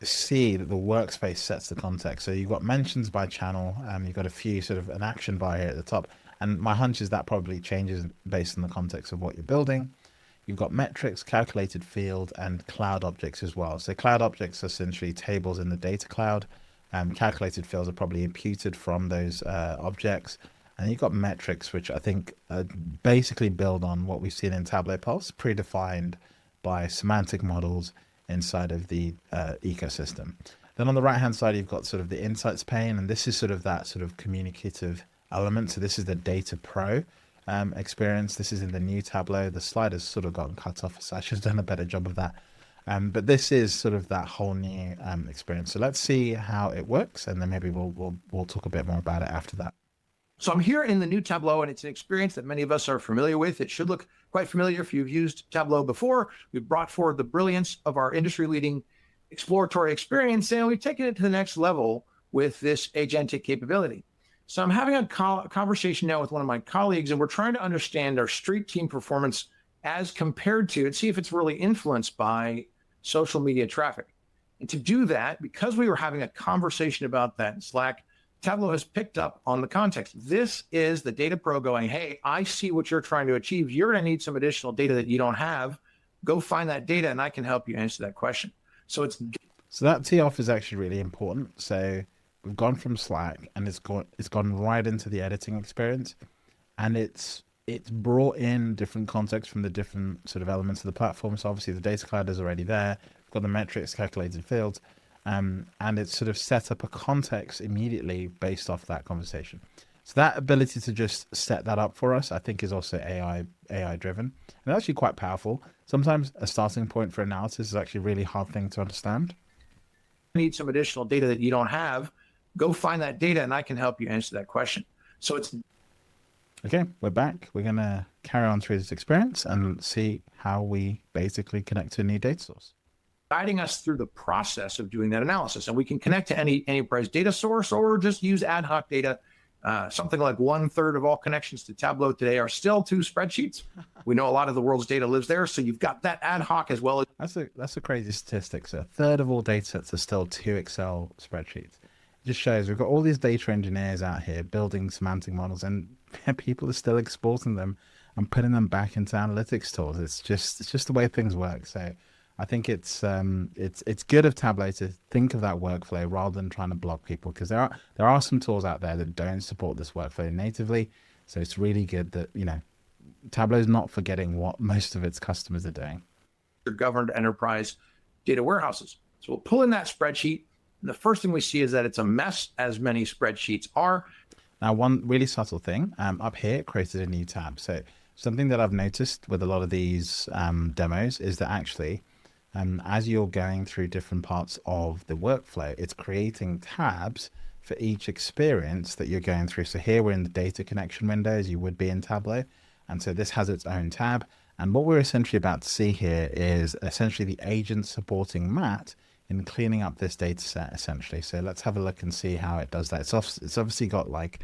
see that the workspace sets the context. So you've got mentions by channel. You've got a few sort of an action bar here at the top. And my hunch is that probably changes based on the context of what you're building. You've got metrics, calculated field, and cloud objects as well. So cloud objects are essentially tables in the data cloud. Calculated fields are probably imputed from those objects. And you've got metrics, which I think basically build on what we've seen in Tableau Pulse, predefined by semantic models inside of the ecosystem. Then on the right-hand side, you've got sort of the insights pane, and this is sort of that sort of communicative element. So this is the Data Pro experience. This is in the new Tableau. The slide has sort of gotten cut off. Sasha's done a better job of that. But this is sort of that whole new experience. So let's see how it works, and then maybe we'll talk a bit more about it after that. So I'm here in the new Tableau, and it's an experience that many of us are familiar with. It should look quite familiar if you've used Tableau before. We've brought forward the brilliance of our industry-leading exploratory experience, and we've taken it to the next level with this agentic capability. So I'm having a conversation now with one of my colleagues, and we're trying to understand our street team performance as compared to, and see if it's really influenced by social media traffic. And to do that, because we were having a conversation about that in Slack, Tableau has picked up on the context. This is the data pro going, hey, I see what you're trying to achieve. You're going to need some additional data that you don't have. Go find that data, and I can help you answer that question. So that tee off is actually really important. So we've gone from Slack, and it's gone right into the editing experience, and it's brought in different context from the different sort of elements of the platform. So obviously the data cloud is already there. We've got the metrics, calculated fields, and it's sort of set up a context immediately based off that conversation. So that ability to just set that up for us, I think, is also AI driven, and actually quite powerful. Sometimes a starting point for analysis is actually a really hard thing to understand. Need some additional data that you don't have. Go find that data, and I can help you answer that question. So it's okay. We're back. We're gonna carry on through this experience and see how we basically connect to a new data source, guiding us through the process of doing that analysis. And we can connect to any enterprise data source or just use ad hoc data. Something like 1/3 of all connections to Tableau today are still to spreadsheets. We know a lot of the world's data lives there. So you've got that ad hoc as well. That's a crazy statistic. So 1/3 of all data sets are still 2 Excel spreadsheets. It just shows we've got all these data engineers out here building semantic models, and people are still exporting them and putting them back into analytics tools. It's just the way things work. So I think it's good of Tableau to think of that workflow rather than trying to block people, because there are some tools out there that don't support this workflow natively. So it's really good that, you know, Tableau's not forgetting what most of its customers are doing. Governed enterprise data warehouses. So we'll pull in that spreadsheet, and the first thing we see is that it's a mess, as many spreadsheets are. Now, one really subtle thing up here, it created a new tab. So something that I've noticed with a lot of these demos is that actually, as you're going through different parts of the workflow, it's creating tabs for each experience that you're going through. So here we're in the data connection window, as you would be in Tableau. And so this has its own tab. And what we're essentially about to see here is essentially the agent supporting Matt in cleaning up this data set, essentially. So let's have a look and see how it does that. It's obviously got like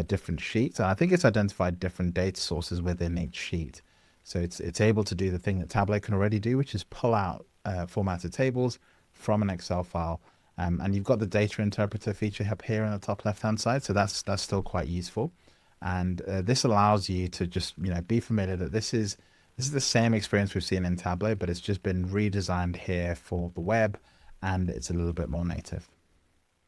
different sheets, and I think it's identified different data sources within each sheet. So it's able to do the thing that Tableau can already do, which is pull out formatted tables from an Excel file. And you've got the data interpreter feature up here on the top left-hand side. So that's still quite useful. And this allows you to just, you know, be familiar that this is the same experience we've seen in Tableau, but it's just been redesigned here for the web, and it's a little bit more native.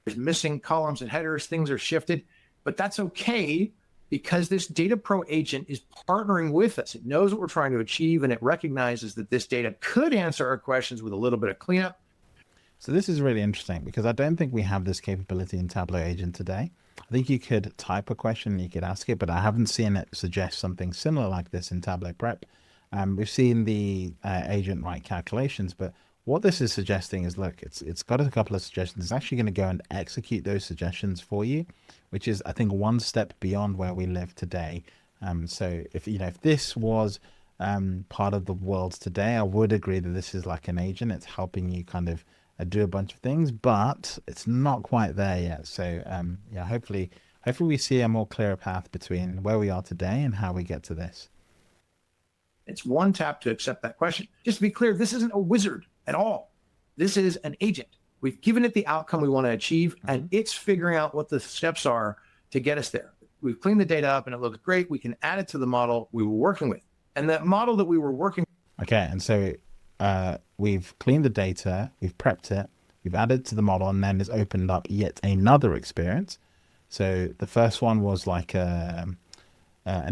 There's missing columns and headers, things are shifted, but that's okay because this Data Pro agent is partnering with us. It knows what we're trying to achieve, and it recognizes that this data could answer our questions with a little bit of cleanup. So this is really interesting because I don't think we have this capability in Tableau Agent today. I think you could type a question and you could ask it, but I haven't seen it suggest something similar like this in Tableau Prep. We've seen the agent write calculations, but what this is suggesting is, look, it's got a couple of suggestions. It's actually going to go and execute those suggestions for you, which is, I think, one step beyond where we live today. So if this was part of the world today, I would agree that this is like an agent. It's helping you kind of do a bunch of things, but it's not quite there yet. So yeah, hopefully we see a more clearer path between where we are today and how we get to this. It's one tap to accept that question. Just to be clear, this isn't a wizard at all. This is an agent. We've given it the outcome we want to achieve, and it's figuring out what the steps are to get us there. We've cleaned the data up and it looks great. We can add it to the model we were working with. And that model that we were working. Okay. And so we've cleaned the data, we've prepped it, we've added to the model, and then it's opened up yet another experience. So the first one was like an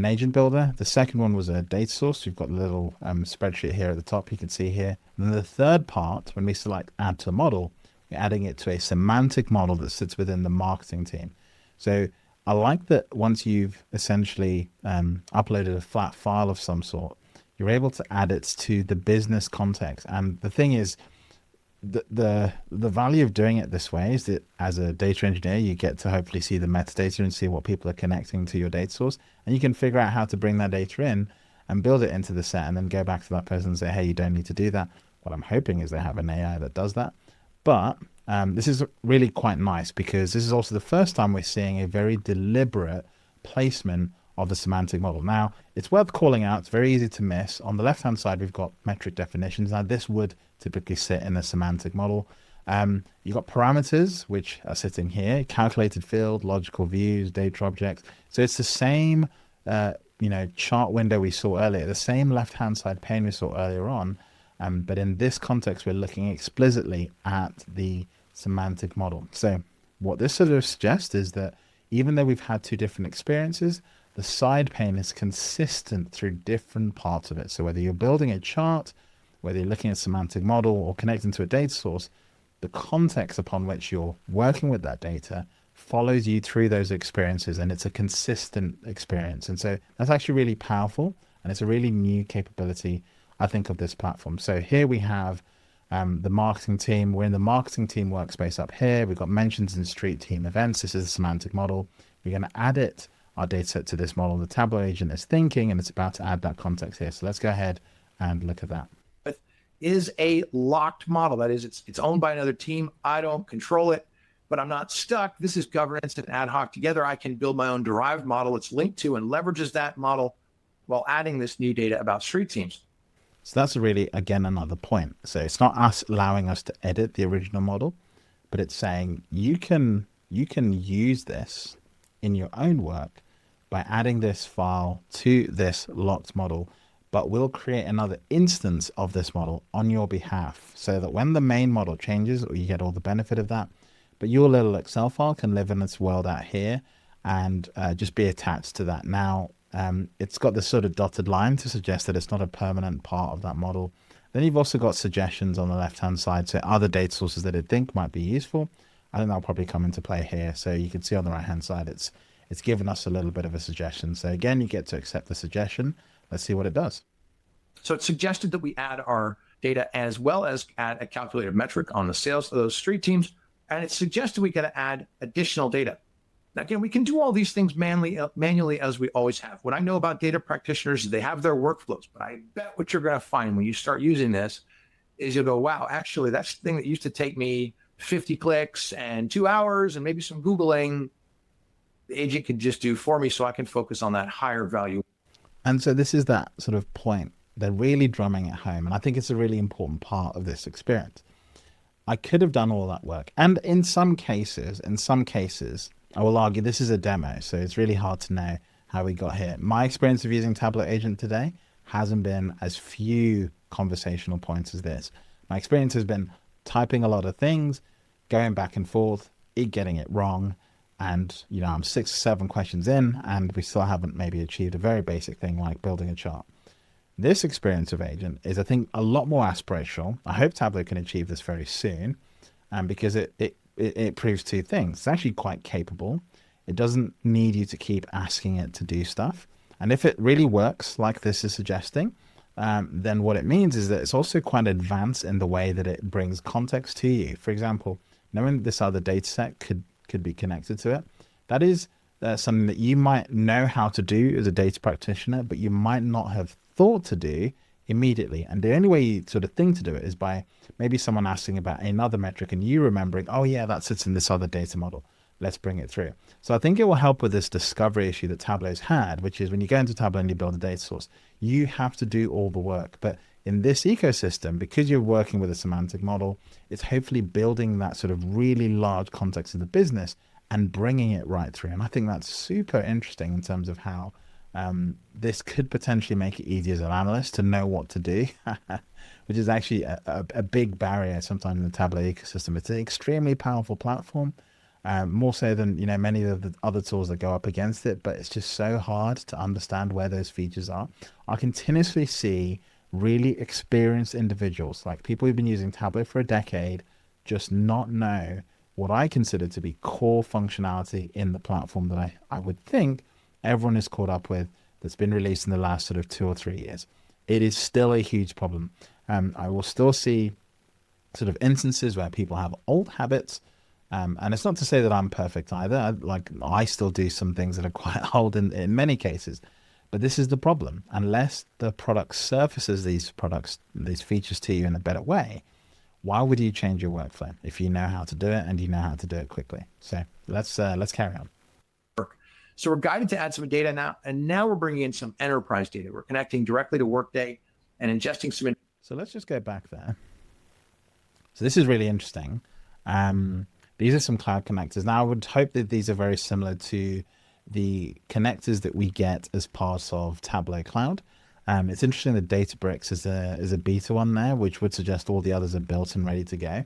agent builder. The second one was a data source. You've got a little spreadsheet here at the top, you can see here. And then the third part, when we select add to a model, we're adding it to a semantic model that sits within the marketing team. So I like that once you've essentially uploaded a flat file of some sort, you're able to add it to the business context. And the thing is, the value of doing it this way is that as a data engineer, you get to hopefully see the metadata and see what people are connecting to your data source, and you can figure out how to bring that data in and build it into the set, and then go back to that person and say, hey, you don't need to do that. What I'm hoping is they have an AI that does that. But this is really quite nice because this is also the first time we're seeing a very deliberate placement of the semantic model. Now, it's worth calling out. It's very easy to miss. On the left-hand side, we've got metric definitions. Now, this would typically sit in a semantic model. You've got parameters, which are sitting here, calculated field, logical views, data objects. So it's the same, chart window we saw earlier, the same left-hand side pane we saw earlier on. But in this context, we're looking explicitly at the semantic model. So what this sort of suggests is that even though we've had two different experiences, the side pane is consistent through different parts of it. So whether you're building a chart, whether you're looking at a semantic model or connecting to a data source, the context upon which you're working with that data follows you through those experiences, and it's a consistent experience. And so that's actually really powerful, and it's a really new capability, I think, of this platform. So here we have the marketing team. We're in the marketing team workspace up here. We've got mentions in street team events. This is a semantic model. We're going to add our data set to this model. The Tableau agent is thinking, and it's about to add that context here. So let's go ahead and look at that. Is a locked model. That is, it's owned by another team. I don't control it, but I'm not stuck. This is governance and ad hoc together. I can build my own derived model it's linked to and leverages that model while adding this new data about street teams. So that's really, again, another point. So it's not us allowing us to edit the original model, but it's saying you can use this in your own work by adding this file to this locked model, but we'll create another instance of this model on your behalf so that when the main model changes, or you get all the benefit of that, but your little Excel file can live in its world out here and just be attached to that. Now, it's got this sort of dotted line to suggest that it's not a permanent part of that model. Then you've also got suggestions on the left-hand side, so other data sources that it think might be useful. I think that'll probably come into play here. So you can see on the right-hand side, it's given us a little bit of a suggestion. So again, you get to accept the suggestion. Let's see what it does. So it suggested that we add our data as well as add a calculated metric on the sales of those street teams. And it suggested we got to add additional data. Now, again, we can do all these things manually as we always have. What I know about data practitioners is they have their workflows, but I bet what you're going to find when you start using this is you'll go, wow, actually, that's the thing that used to take me 50 clicks and 2 hours and maybe some Googling. The agent can just do for me so I can focus on that higher value. And so this is that sort of point. They're really drumming it home. And I think it's a really important part of this experience. I could have done all that work. And in some cases, I will argue this is a demo. So it's really hard to know how we got here. My experience of using Tableau Agent today hasn't been as few conversational points as this. My experience has been typing a lot of things, going back and forth, getting it wrong. And, I'm 6 or 7 questions in and we still haven't maybe achieved a very basic thing like building a chart. This experience of Agent is, I think, a lot more aspirational. I hope Tableau can achieve this very soon because it proves 2 things. It's actually quite capable. It doesn't need you to keep asking it to do stuff. And if it really works like this is suggesting, then what it means is that it's also quite advanced in the way that it brings context to you. For example, knowing this other data set could be connected to it, that is something that you might know how to do as a data practitioner, but you might not have thought to do immediately. And the only way you sort of think to do it is by maybe someone asking about another metric and you remembering, oh yeah, that sits in this other data model. Let's bring it through. So I think it will help with this discovery issue that Tableau's had, which is when you go into Tableau and you build a data source, you have to do all the work. But in this ecosystem, because you're working with a semantic model, it's hopefully building that sort of really large context of the business and bringing it right through. And I think that's super interesting in terms of how this could potentially make it easier as an analyst to know what to do, which is actually a big barrier sometimes in the Tableau ecosystem. It's an extremely powerful platform, more so than many of the other tools that go up against it, but it's just so hard to understand where those features are. I continuously see really experienced individuals, like people who've been using Tableau for a decade, just not know what I consider to be core functionality in the platform that I would think everyone is caught up with that's been released in the last sort of 2 or 3 years. It is still a huge problem. I will still see sort of instances where people have old habits, and it's not to say that I'm perfect either. I still do some things that are quite old in many cases, but this is the problem. Unless the product surfaces these features to you in a better way, why would you change your workflow if you know how to do it and you know how to do it quickly? So let's carry on. So we're guided to add some data now, and now we're bringing in some enterprise data. We're connecting directly to Workday and ingesting some. So let's just go back there. So this is really interesting. These are some cloud connectors. Now I would hope that these are very similar to the connectors that we get as part of Tableau Cloud. It's interesting that Databricks is a beta one there, which would suggest all the others are built and ready to go.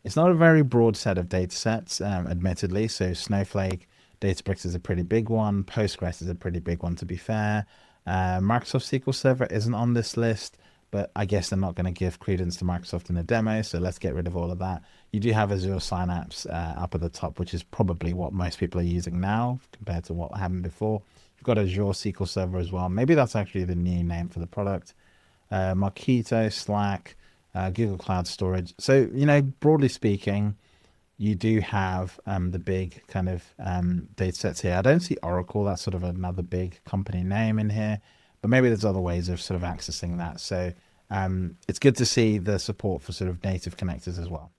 It's not a very broad set of data sets, admittedly. So Snowflake, Databricks is a pretty big one. Postgres is a pretty big one, to be fair. Microsoft SQL Server isn't on this list, but I guess they're not going to give credence to Microsoft in the demo, so let's get rid of all of that. You do have Azure Synapse up at the top, which is probably what most people are using now compared to what happened before. You've got Azure SQL Server as well. Maybe that's actually the new name for the product. Marketo, Slack, Google Cloud Storage. So, broadly speaking, you do have the big kind of data sets here. I don't see Oracle. That's sort of another big company name in here, but maybe there's other ways of sort of accessing that. So it's good to see the support for sort of native connectors as well.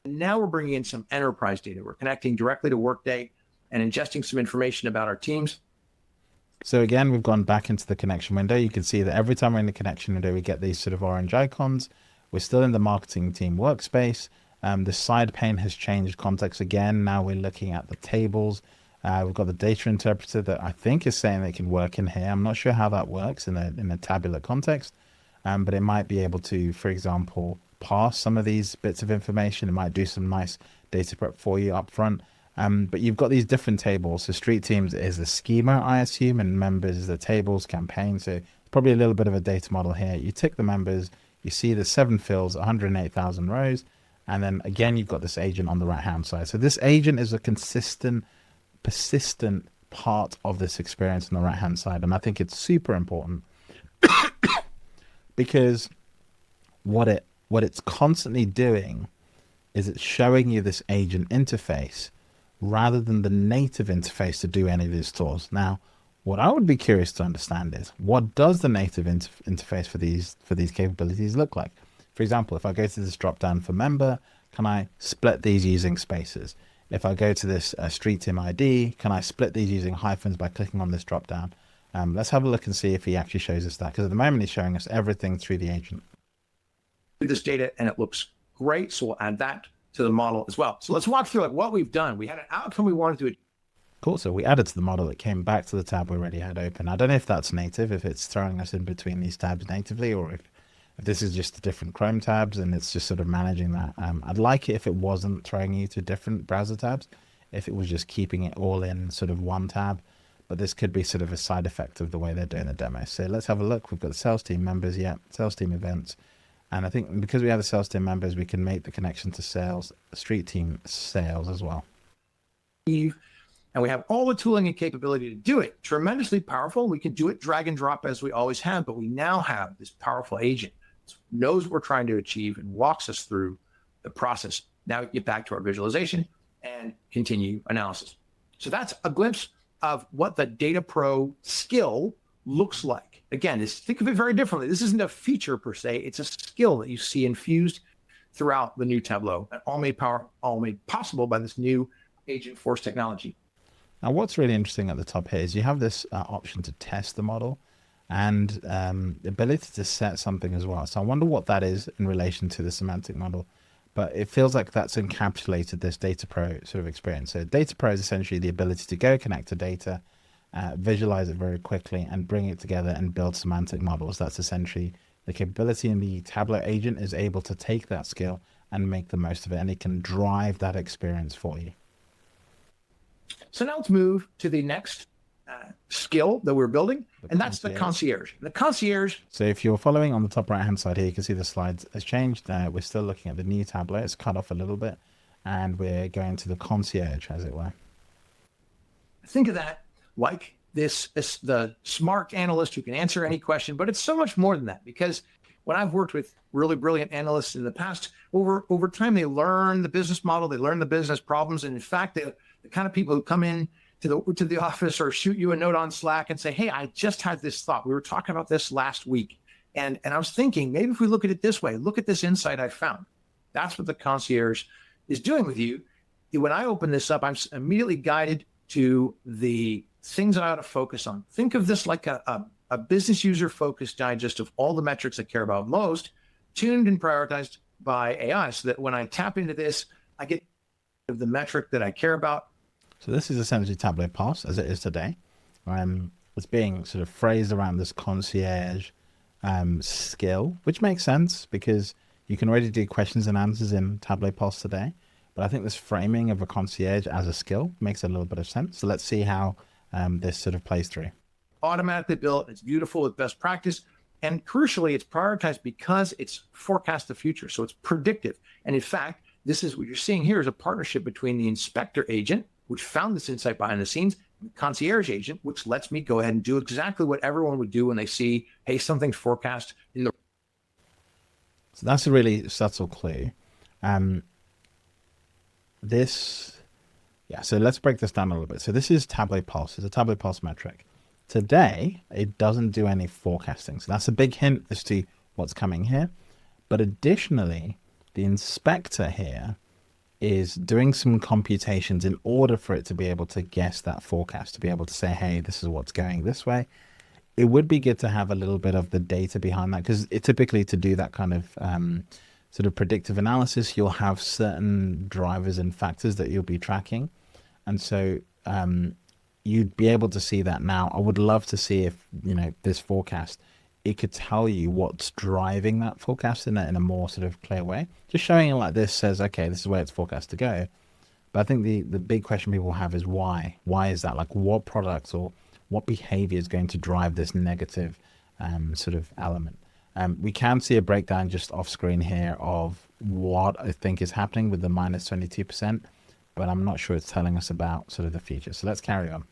Now we're bringing in some enterprise data. We're connecting directly to Workday and ingesting some information about our teams. So again, we've gone back into the connection window. You can see that every time we're in the connection window, we get these sort of orange icons. We're still in the marketing team workspace. The side pane has changed context again. Now we're looking at the tables. We've got the data interpreter that I think is saying it can work in here. I'm not sure how that works in a tabular context, but it might be able to, for example, parse some of these bits of information. It might do some nice data prep for you up front. But you've got these different tables. So street teams is the schema, I assume, and members is the tables campaign. So probably a little bit of a data model here. You tick the members, you see the 7 fields, 108,000 rows. And then again, you've got this agent on the right-hand side. So this agent is a consistent, persistent part of this experience on the right-hand side. And I think it's super important because what it's constantly doing is it's showing you this agent interface rather than the native interface to do any of these stores. Now, what I would be curious to understand is what does the native interface for these capabilities look like? For example, if I go to this drop down for member, can I split these using spaces? If I go to this street team ID, can I split these using hyphens by clicking on this drop down? Let's have a look and see if he actually shows us that, because at the moment he's showing us everything through the agent. This data and it looks great, so we'll add that to the model as well. So let's walk through like what we've done. We had an outcome we wanted to. Cool. So we added to the model. It came back to the tab we already had open. I don't know if that's native, if it's throwing us in between these tabs natively, or if this is just the different Chrome tabs and it's just sort of managing that. I'd like it if it wasn't throwing you to different browser tabs, if it was just keeping it all in sort of one tab. But this could be sort of a side effect of the way they're doing the demo. So let's have a look. We've got the sales team members, sales team events. And I think because we have the sales team members, we can make the connection to sales, street team sales as well. And we have all the tooling and capability to do it. Tremendously powerful. We can do it drag and drop as we always have, but we now have this powerful agent that knows what we're trying to achieve and walks us through the process. Now we get back to our visualization and continue analysis. So that's a glimpse of what the Data Pro skill looks like. Again, think of it very differently. This isn't a feature per se. It's a skill that you see infused throughout the new Tableau, and all made possible by this new Agentforce technology. Now, what's really interesting at the top here is you have this option to test the model and the ability to set something as well. So I wonder what that is in relation to the semantic model, but it feels like that's encapsulated this Data Pro sort of experience. So Data Pro is essentially the ability to go connect to data, visualize it very quickly and bring it together and build semantic models. That's essentially the capability, and the Tableau agent is able to take that skill and make the most of it, and it can drive that experience for you. So now let's move to the next skill that we're building, and that's the concierge. The concierge. So if you're following on the top right hand side here, you can see the slides has changed. We're still looking at the new Tableau. It's cut off a little bit, and we're going to the concierge, as it were. Think of that like the smart analyst who can answer any question, but it's so much more than that, because when I've worked with really brilliant analysts in the past, over time, they learn the business model, they learn the business problems. And in fact, the kind of people who come in to the office or shoot you a note on Slack and say, hey, I just had this thought. We were talking about this last week. And I was thinking, maybe if we look at it this way, look at this insight I found. That's what the concierge is doing with you. When I open this up, I'm immediately guided to the things that I ought to focus on. Think of this like a business user focused digest of all the metrics I care about most, tuned and prioritized by AI, so that when I tap into this, I get the metric that I care about. So this is essentially Tableau Pulse as it is today. It's being sort of phrased around this concierge skill, which makes sense because you can already do questions and answers in Tableau Pulse today. But I think this framing of a concierge as a skill makes a little bit of sense. So let's see how this sort of plays through. Automatically built, it's beautiful with best practice. And crucially, it's prioritized because it's forecast the future. So it's predictive. And in fact, this is what you're seeing here is a partnership between the inspector agent, which found this insight behind the scenes, and the concierge agent, which lets me go ahead and do exactly what everyone would do when they see, hey, something's forecast in the. So that's a really subtle clue. So let's break this down a little bit. So this is Tableau Pulse. It's a Tableau Pulse metric. Today, it doesn't do any forecasting. So that's a big hint as to what's coming here. But additionally, the inspector here is doing some computations in order for it to be able to guess that forecast, to be able to say, hey, this is what's going this way. It would be good to have a little bit of the data behind that, because typically to do that kind of sort of predictive analysis, you'll have certain drivers and factors that you'll be tracking. And so you'd be able to see that now. I would love to see if, this forecast, it could tell you what's driving that forecast in a more sort of clear way. Just showing it like this says, okay, this is where it's forecast to go. But I think the big question people have is why? Why is that? Like, what products or what behavior is going to drive this negative sort of element? We can see a breakdown just off screen here of what I think is happening with the minus 22%, but I'm not sure it's telling us about sort of the future. So let's carry on.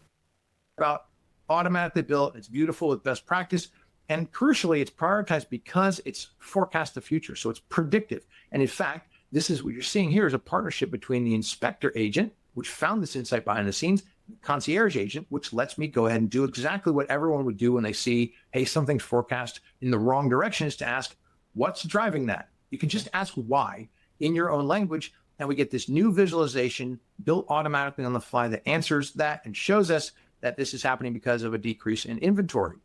About automatically built, it's beautiful with best practice. And crucially, it's prioritized because it's forecast the future. So it's predictive. And in fact, this is what you're seeing here is a partnership between the inspector agent, which found this insight behind the scenes, concierge agent, which lets me go ahead and do exactly what everyone would do when they see, hey, something's forecast in the wrong direction, is to ask, what's driving that? You can just ask why in your own language, and we get this new visualization built automatically on the fly that answers that and shows us that this is happening because of a decrease in inventory.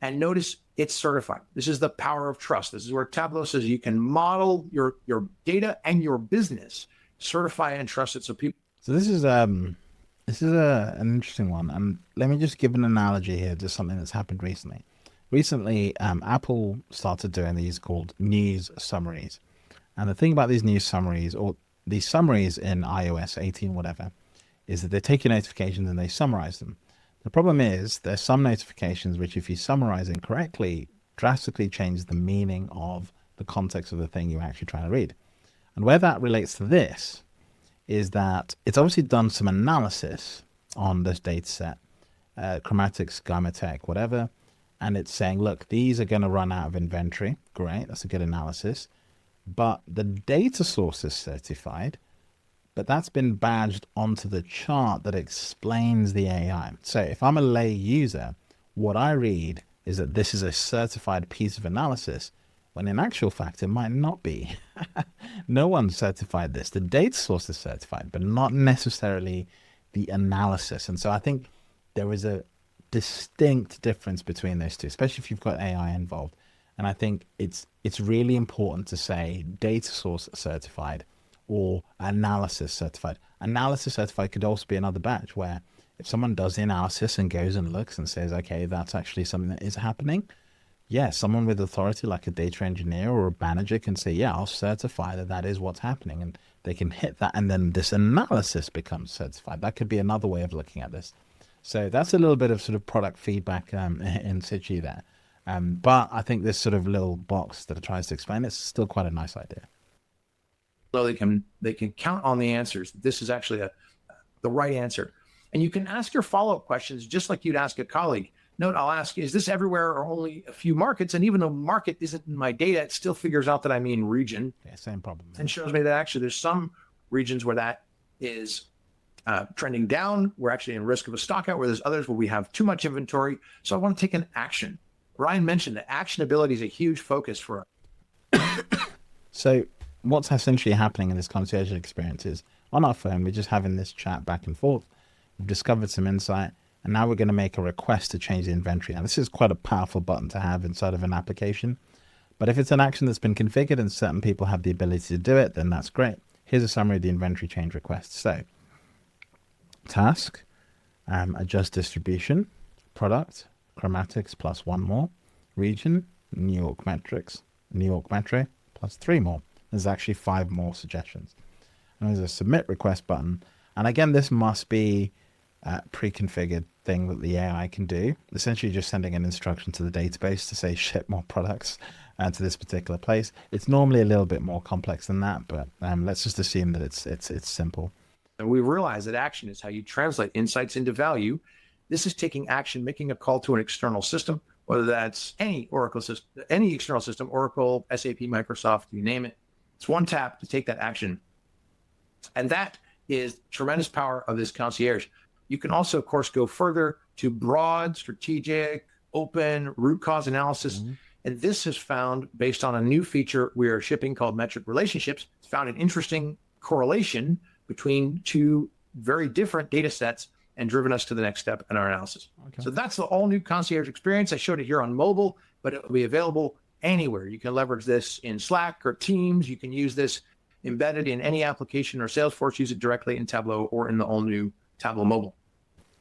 And notice it's certified. This is the power of trust. This is where Tableau says you can model your data and your business, certify and trust it. So people. So this is an interesting one. And let me just give an analogy here to something that's happened recently. Recently, Apple started doing these called news summaries. And the thing about these news summaries, or these summaries in iOS 18, whatever, is that they take your notifications and they summarize them. The problem is there's some notifications which, if you summarize incorrectly, drastically change the meaning of the context of the thing you're actually trying to read. And where that relates to this is that it's obviously done some analysis on this data set, chromatics, gammatic, whatever, and it's saying, look, these are going to run out of inventory. Great, that's a good analysis. But the data source is certified, but that's been badged onto the chart that explains the AI. So if I'm a lay user, what I read is that this is a certified piece of analysis, when in actual fact, it might not be. No one certified this. The data source is certified, but not necessarily the analysis. And so I think there is a distinct difference between those two, especially if you've got AI involved. And I think it's really important to say data source certified or analysis certified. Analysis certified could also be another badge where if someone does the analysis and goes and looks and says, okay, that's actually something that is happening. Yeah, someone with authority like a data engineer or a manager can say, yeah, I'll certify that that is what's happening. And they can hit that. And then this analysis becomes certified. That could be another way of looking at this. So that's a little bit of sort of product feedback in situ there. But I think this sort of little box that it tries to explain, it's still quite a nice idea. So they can count on the answers. This is actually the right answer. And you can ask your follow-up questions just like you'd ask a colleague. Note, I'll ask, is this everywhere or only a few markets? And even though market isn't in my data, it still figures out that I mean region. Yeah, same problem. And shows me that actually there's some regions where that is trending down. We're actually in risk of a stock out, where there's others where we have too much inventory. So I want to take an action. Ryan mentioned that actionability is a huge focus for us. So what's essentially happening in this concierge experience is on our phone, we're just having this chat back and forth. We've discovered some insight, and now we're going to make a request to change the inventory. Now, this is quite a powerful button to have inside of an application. But if it's an action that's been configured and certain people have the ability to do it, then that's great. Here's a summary of the inventory change request. So task, adjust distribution, product, chromatics plus one more, region, New York metrics, New York metro plus three more. There's actually 5 more suggestions. And there's a submit request button. And again, this must be a pre-configured thing that the AI can do. Essentially just sending an instruction to the database to say ship more products to this particular place. It's normally a little bit more complex than that, but let's just assume that it's simple. And we realize that action is how you translate insights into value. This is taking action, making a call to an external system, whether that's any Oracle system, any external system, Oracle, SAP, Microsoft, you name it. It's one tap to take that action. And that is tremendous power of this concierge. You can also, of course, go further to broad, strategic, open, root cause analysis. Mm-hmm. And this is found based on a new feature we are shipping called metric relationships. It's found an interesting correlation between two very different data sets and driven us to the next step in our analysis. Okay. So that's the all new concierge experience. I showed it here on mobile, but it will be available anywhere. You can leverage this in Slack or Teams. You can use this embedded in any application or Salesforce, use it directly in Tableau or in the all new Tableau mobile.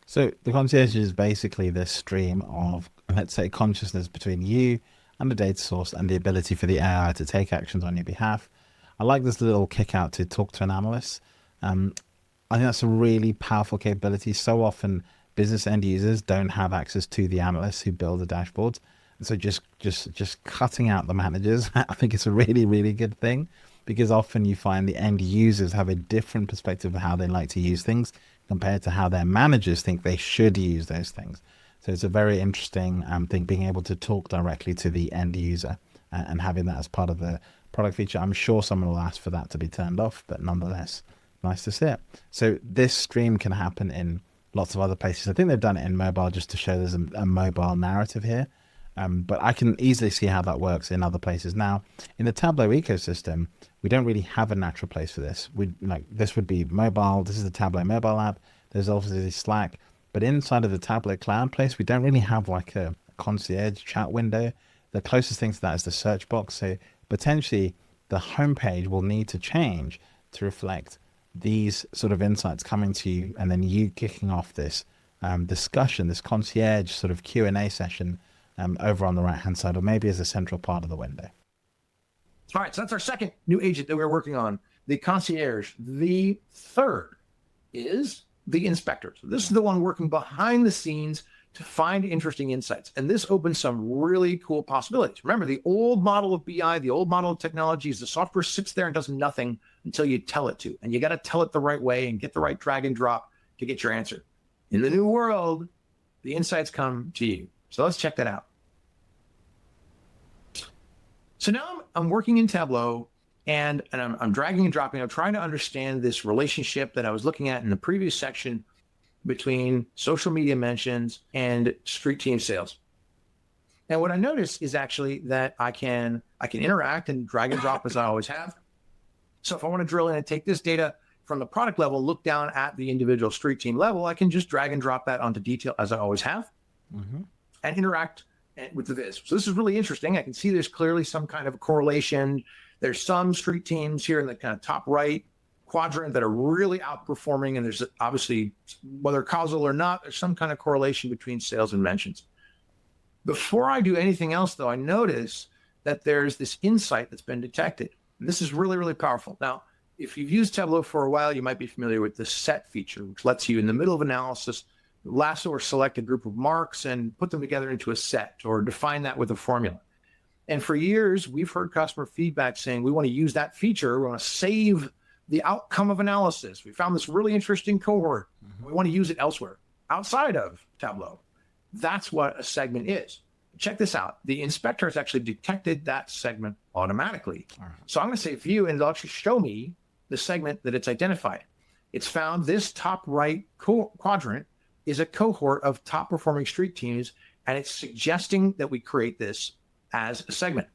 So the concierge is basically this stream of, let's say, consciousness between you and the data source and the ability for the AI to take actions on your behalf. I like this little kick out to talk to an analyst. I think that's a really powerful capability. So often business end users don't have access to the analysts who build the dashboards. And so just cutting out the managers, I think it's a really, really good thing, because often you find the end users have a different perspective of how they like to use things compared to how their managers think they should use those things. So it's a very interesting thing, being able to talk directly to the end user and having that as part of the product feature. I'm sure someone will ask for that to be turned off, but nonetheless, nice to see it. So this stream can happen in lots of other places. I think they've done it in mobile just to show there's a mobile narrative here. But I can easily see how that works in other places. Now, in the Tableau ecosystem, we don't really have a natural place for this. This would be mobile. This is the Tableau mobile app. There's obviously Slack, but inside of the Tableau cloud place, we don't really have like a concierge chat window. The closest thing to that is the search box. So potentially the homepage will need to change to reflect these sort of insights coming to you, and then you kicking off this discussion, this concierge sort of Q&A session over on the right-hand side, or maybe as a central part of the window. All right, so that's our second new agent that we're working on, the concierge. The third is the inspector. So this is the one working behind the scenes to find interesting insights. And this opens some really cool possibilities. Remember, the old model of BI, the old model of technology is the software sits there and does nothing until you tell it to. And you got to tell it the right way and get the right drag and drop to get your answer. In the new world, the insights come to you. So let's check that out. So now I'm working in Tableau and I'm dragging and dropping. I'm trying to understand this relationship that I was looking at in the previous section between social media mentions and street team sales. And what I noticed is actually that I can interact and drag and drop as I always have. So if I want to drill in and take this data from the product level, look down at the individual street team level, I can just drag and drop that onto detail as I always have, and interact with the viz. So this is really interesting. I can see there's clearly some kind of a correlation. There's some street teams here in the kind of top right quadrant that are really outperforming. And there's obviously, whether causal or not, there's some kind of correlation between sales and mentions. Before I do anything else, though, I notice that there's this insight that's been detected. And this is really, really powerful. Now, if you've used Tableau for a while, you might be familiar with the set feature, which lets you, in the middle of analysis, lasso or select a group of marks and put them together into a set, or define that with a formula. And for years, we've heard customer feedback saying, we want to use that feature. We want to save the outcome of analysis. We found this really interesting cohort. We want to use it elsewhere outside of Tableau. That's what a segment is. Check this out. The inspector has actually detected that segment automatically. So I'm going to say view, and it'll actually show me the segment that it's identified. It's found this top right quadrant is a cohort of top performing street teams, and it's suggesting that we create this as a segment.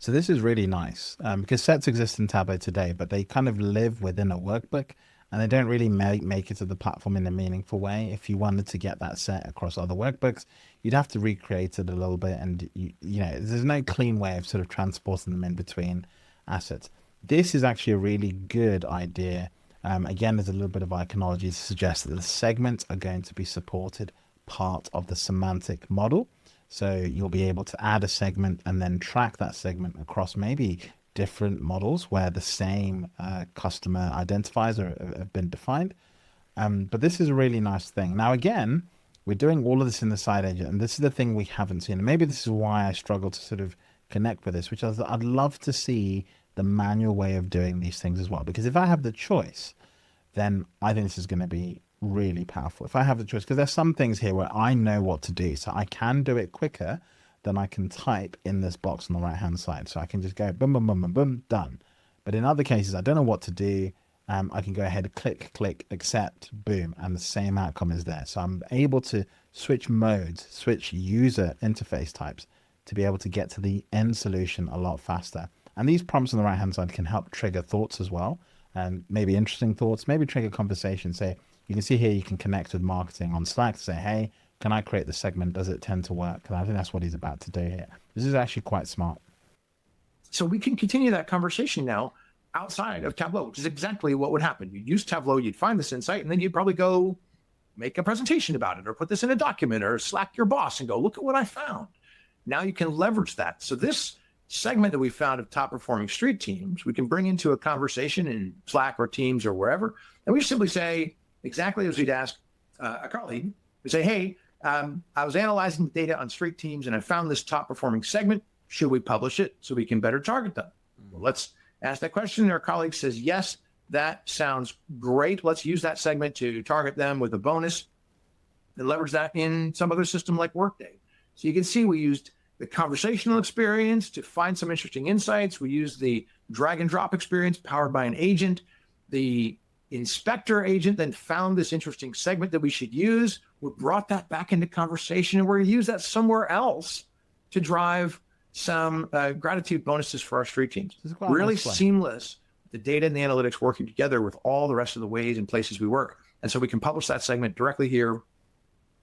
So this is really nice because sets exist in Tableau today, but they kind of live within a workbook and they don't really make it to the platform in a meaningful way. If you wanted to get that set across other workbooks, you'd have to recreate it a little bit, and you know, there's no clean way of sort of transporting them in between assets. This is actually a really good idea. Again, there's a little bit of iconology to suggest that the segments are going to be supported part of the semantic model. So you'll be able to add a segment and then track that segment across maybe different models where the same customer identifiers have been defined. But this is a really nice thing. Now, again, we're doing all of this in the side agent, and this is the thing we haven't seen. And maybe this is why I struggle to sort of connect with this, which is I'd love to see the manual way of doing these things as well. Because if I have the choice, then I think this is going to be really powerful. If I have the choice, because there's some things here where I know what to do, so I can do it quicker than I can type in this box on the right hand side. So I can just go boom, boom, boom, boom, boom, done. But in other cases, I don't know what to do. I can go ahead and click, accept, boom, and the same outcome is there. So I'm able to switch modes, switch user interface types to be able to get to the end solution a lot faster. And these prompts on the right hand side can help trigger thoughts as well. And maybe interesting thoughts, maybe trigger conversation. Say, you can see here, you can connect with marketing on Slack to say, hey, can I create the segment? Does it tend to work? And I think that's what he's about to do here. This is actually quite smart. So we can continue that conversation now outside of Tableau, which is exactly what would happen. You'd use Tableau, you'd find this insight, and then you'd probably go make a presentation about it, or put this in a document, or Slack your boss and go, look at what I found. Now you can leverage that. So this segment that we found of top performing street teams, we can bring into a conversation in Slack or Teams or wherever. And we simply say, exactly as we'd ask a colleague, we say, hey, I was analyzing the data on street teams and I found this top performing segment. Should we publish it so we can better target them? Well, let's ask that question. Our colleague says, yes, that sounds great. Let's use that segment to target them with a bonus and leverage that in some other system like Workday. So you can see we used the conversational experience to find some interesting insights. We used the drag and drop experience powered by an agent. The inspector agent then found this interesting segment that we should use. We brought that back into conversation, and we're going to use that somewhere else to drive some gratitude bonuses for our street teams. Really seamless, the data and the analytics working together with all the rest of the ways and places we work. And so we can publish that segment directly here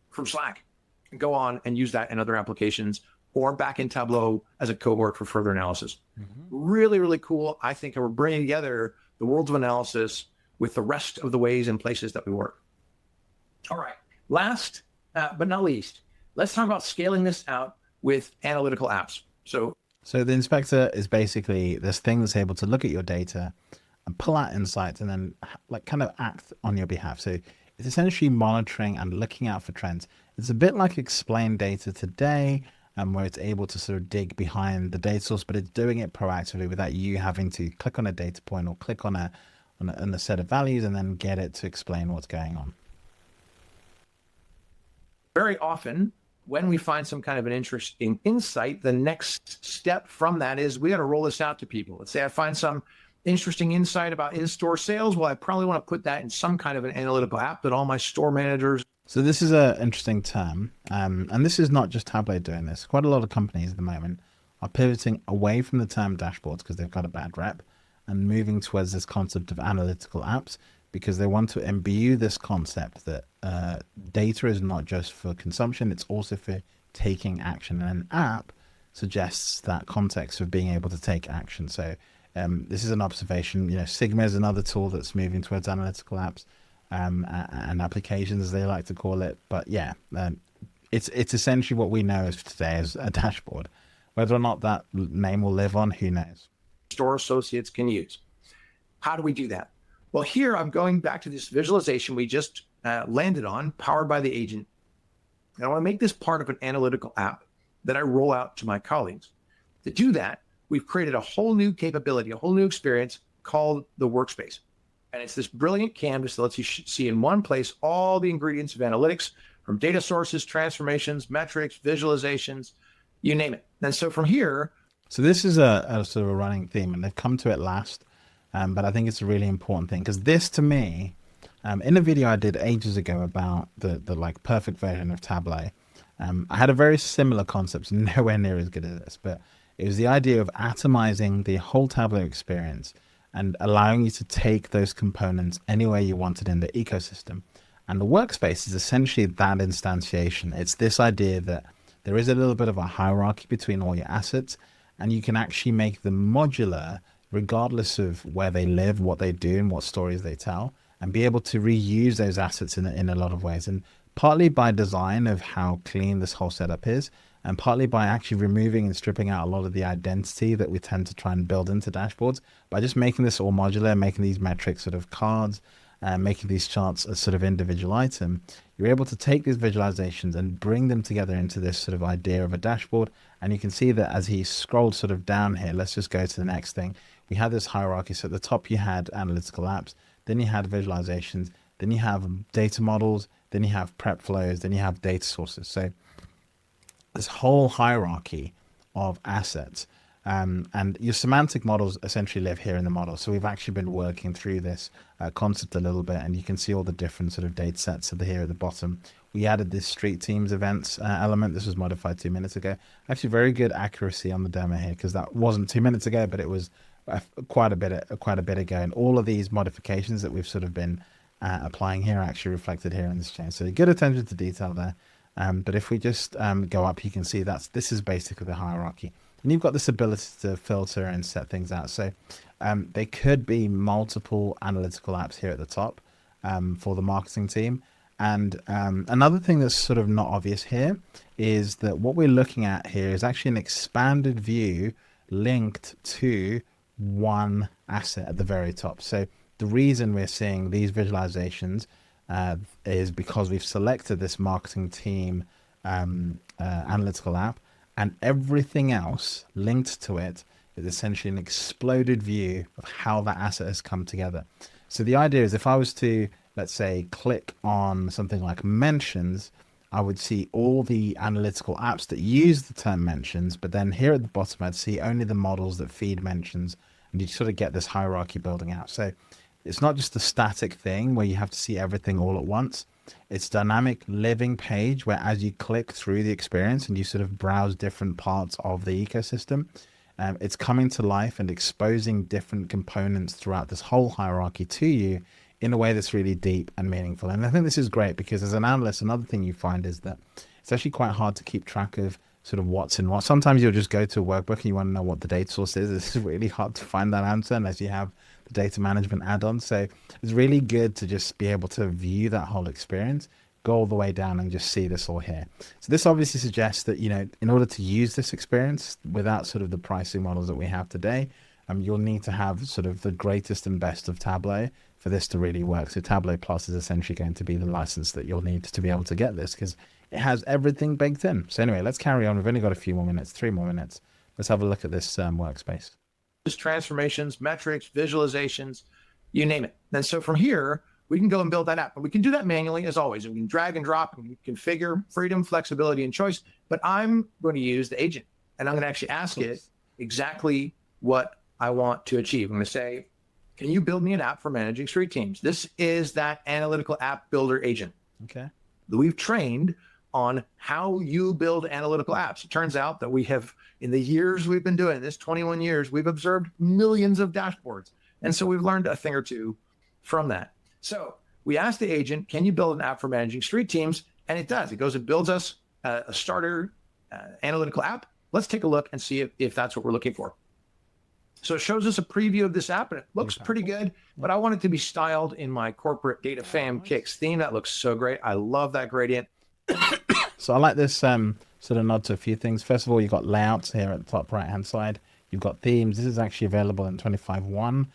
from Slack and go on and use that in other applications or back in Tableau as a cohort for further analysis. Really, really cool. I think we're bringing together the worlds of analysis with the rest of the ways and places that we work. All right. Last but not least, let's talk about scaling this out with analytical apps. So the inspector is basically this thing that's able to look at your data and pull out insights and then like kind of act on your behalf. So it's essentially monitoring and looking out for trends. It's a bit like Explain Data today, where it's able to sort of dig behind the data source, but it's doing it proactively without you having to click on a data point or click on a set of values and then get it to explain what's going on. Very often, when we find some kind of an interesting insight, the next step from that is we got to roll this out to people. Let's say I find some interesting insight about in-store sales. Well, I probably want to put that in some kind of an analytical app that all my store managers. So this is an interesting term, and this is not just Tableau doing this. Quite a lot of companies at the moment are pivoting away from the term dashboards because they've got a bad rep and moving towards this concept of analytical apps because they want to imbue this concept that data is not just for consumption, it's also for taking action. And an app suggests that context of being able to take action. So this is an observation. Sigma is another tool that's moving towards analytical apps and applications, as they like to call it. But yeah, it's essentially what we know as today as a dashboard. Whether or not that name will live on, who knows? Store associates can use. How do we do that? Well, here I'm going back to this visualization we just landed on, powered by the agent. And I want to make this part of an analytical app that I roll out to my colleagues. To do that, we've created a whole new capability, a whole new experience called the Workspace. And it's this brilliant canvas that lets you see in one place all the ingredients of analytics, from data sources, transformations, metrics, visualizations, you name it. And so from here. So this is a sort of a running theme, and they've come to it last. But I think it's a really important thing because this, to me, in a video I did ages ago about the like perfect version of Tableau, I had a very similar concept, nowhere near as good as this, but it was the idea of atomizing the whole Tableau experience and allowing you to take those components anywhere you wanted in the ecosystem. And the Workspace is essentially that instantiation. It's this idea that there is a little bit of a hierarchy between all your assets, and you can actually make them modular regardless of where they live, what they do, and what stories they tell, and be able to reuse those assets in a lot of ways. And partly by design of how clean this whole setup is, and partly by actually removing and stripping out a lot of the identity that we tend to try and build into dashboards, by just making this all modular, making these metrics sort of cards, making these charts a sort of individual item, you're able to take these visualizations and bring them together into this sort of idea of a dashboard. And you can see that as he scrolled sort of down here, let's just go to the next thing. We had this hierarchy. So at the top, you had analytical apps, then you had visualizations, then you have data models, then you have prep flows, then you have data sources. So this whole hierarchy of assets, and your semantic models essentially live here in the model. So we've actually been working through this concept a little bit, and you can see all the different sort of data sets here at the bottom. We added this street teams events element. This was modified 2 minutes ago. Actually, very good accuracy on the demo here because that wasn't 2 minutes ago, but it was quite a bit ago. And all of these modifications that we've sort of been applying here are actually reflected here in this change. So good attention to detail there. But if we just go up, you can see this is basically the hierarchy. And you've got this ability to filter and set things out. So there could be multiple analytical apps here at the top for the marketing team. And another thing that's sort of not obvious here is that what we're looking at here is actually an expanded view linked to one asset at the very top. So the reason we're seeing these visualizations is because we've selected this marketing team analytical app, and everything else linked to it is essentially an exploded view of how that asset has come together. So the idea is if I was to, let's say, click on something like mentions, I would see all the analytical apps that use the term mentions, but then here at the bottom, I'd see only the models that feed mentions, and you sort of get this hierarchy building out. So it's not just a static thing where you have to see everything all at once. It's dynamic living page where as you click through the experience and you sort of browse different parts of the ecosystem, it's coming to life and exposing different components throughout this whole hierarchy to you in a way that's really deep and meaningful. And I think this is great because as an analyst, another thing you find is that it's actually quite hard to keep track of sort of what's in what. Sometimes you'll just go to a workbook and you want to know what the data source is. It's really hard to find that answer unless you have the data management add-on. So it's really good to just be able to view that whole experience, go all the way down and just see this all here. So this obviously suggests that, you know, in order to use this experience without sort of the pricing models that we have today, you'll need to have sort of the greatest and best of Tableau for this to really work. So Tableau Plus is essentially going to be the license that you'll need to be able to get this because it has everything baked in. So anyway, let's carry on. We've only got a few more minutes, 3 more minutes. Let's have a look at this workspace. Transformations, metrics, visualizations, you name it. And so from here, we can go and build that app. But we can do that manually as always. We can drag and drop and configure freedom, flexibility, and choice. But I'm going to use the agent and I'm going to actually ask it exactly what I want to achieve. I'm going to say, can you build me an app for managing street teams? This is that analytical app builder agent. Okay. That we've trained on how you build analytical apps. It turns out that we have, in the years we've been doing this, 21 years, we've observed millions of dashboards. And so we've learned a thing or two from that. So we asked the agent, can you build an app for managing street teams? And it does. It goes and builds us a starter analytical app. Let's take a look and see if that's what we're looking for. So it shows us a preview of this app and it looks pretty good, but I want it to be styled in my corporate data fam kicks theme. That looks so great. I love that gradient. So I like this sort of nod to a few things. First of all, you've got layouts here at the top right-hand side. You've got themes. This is actually available in 25.1.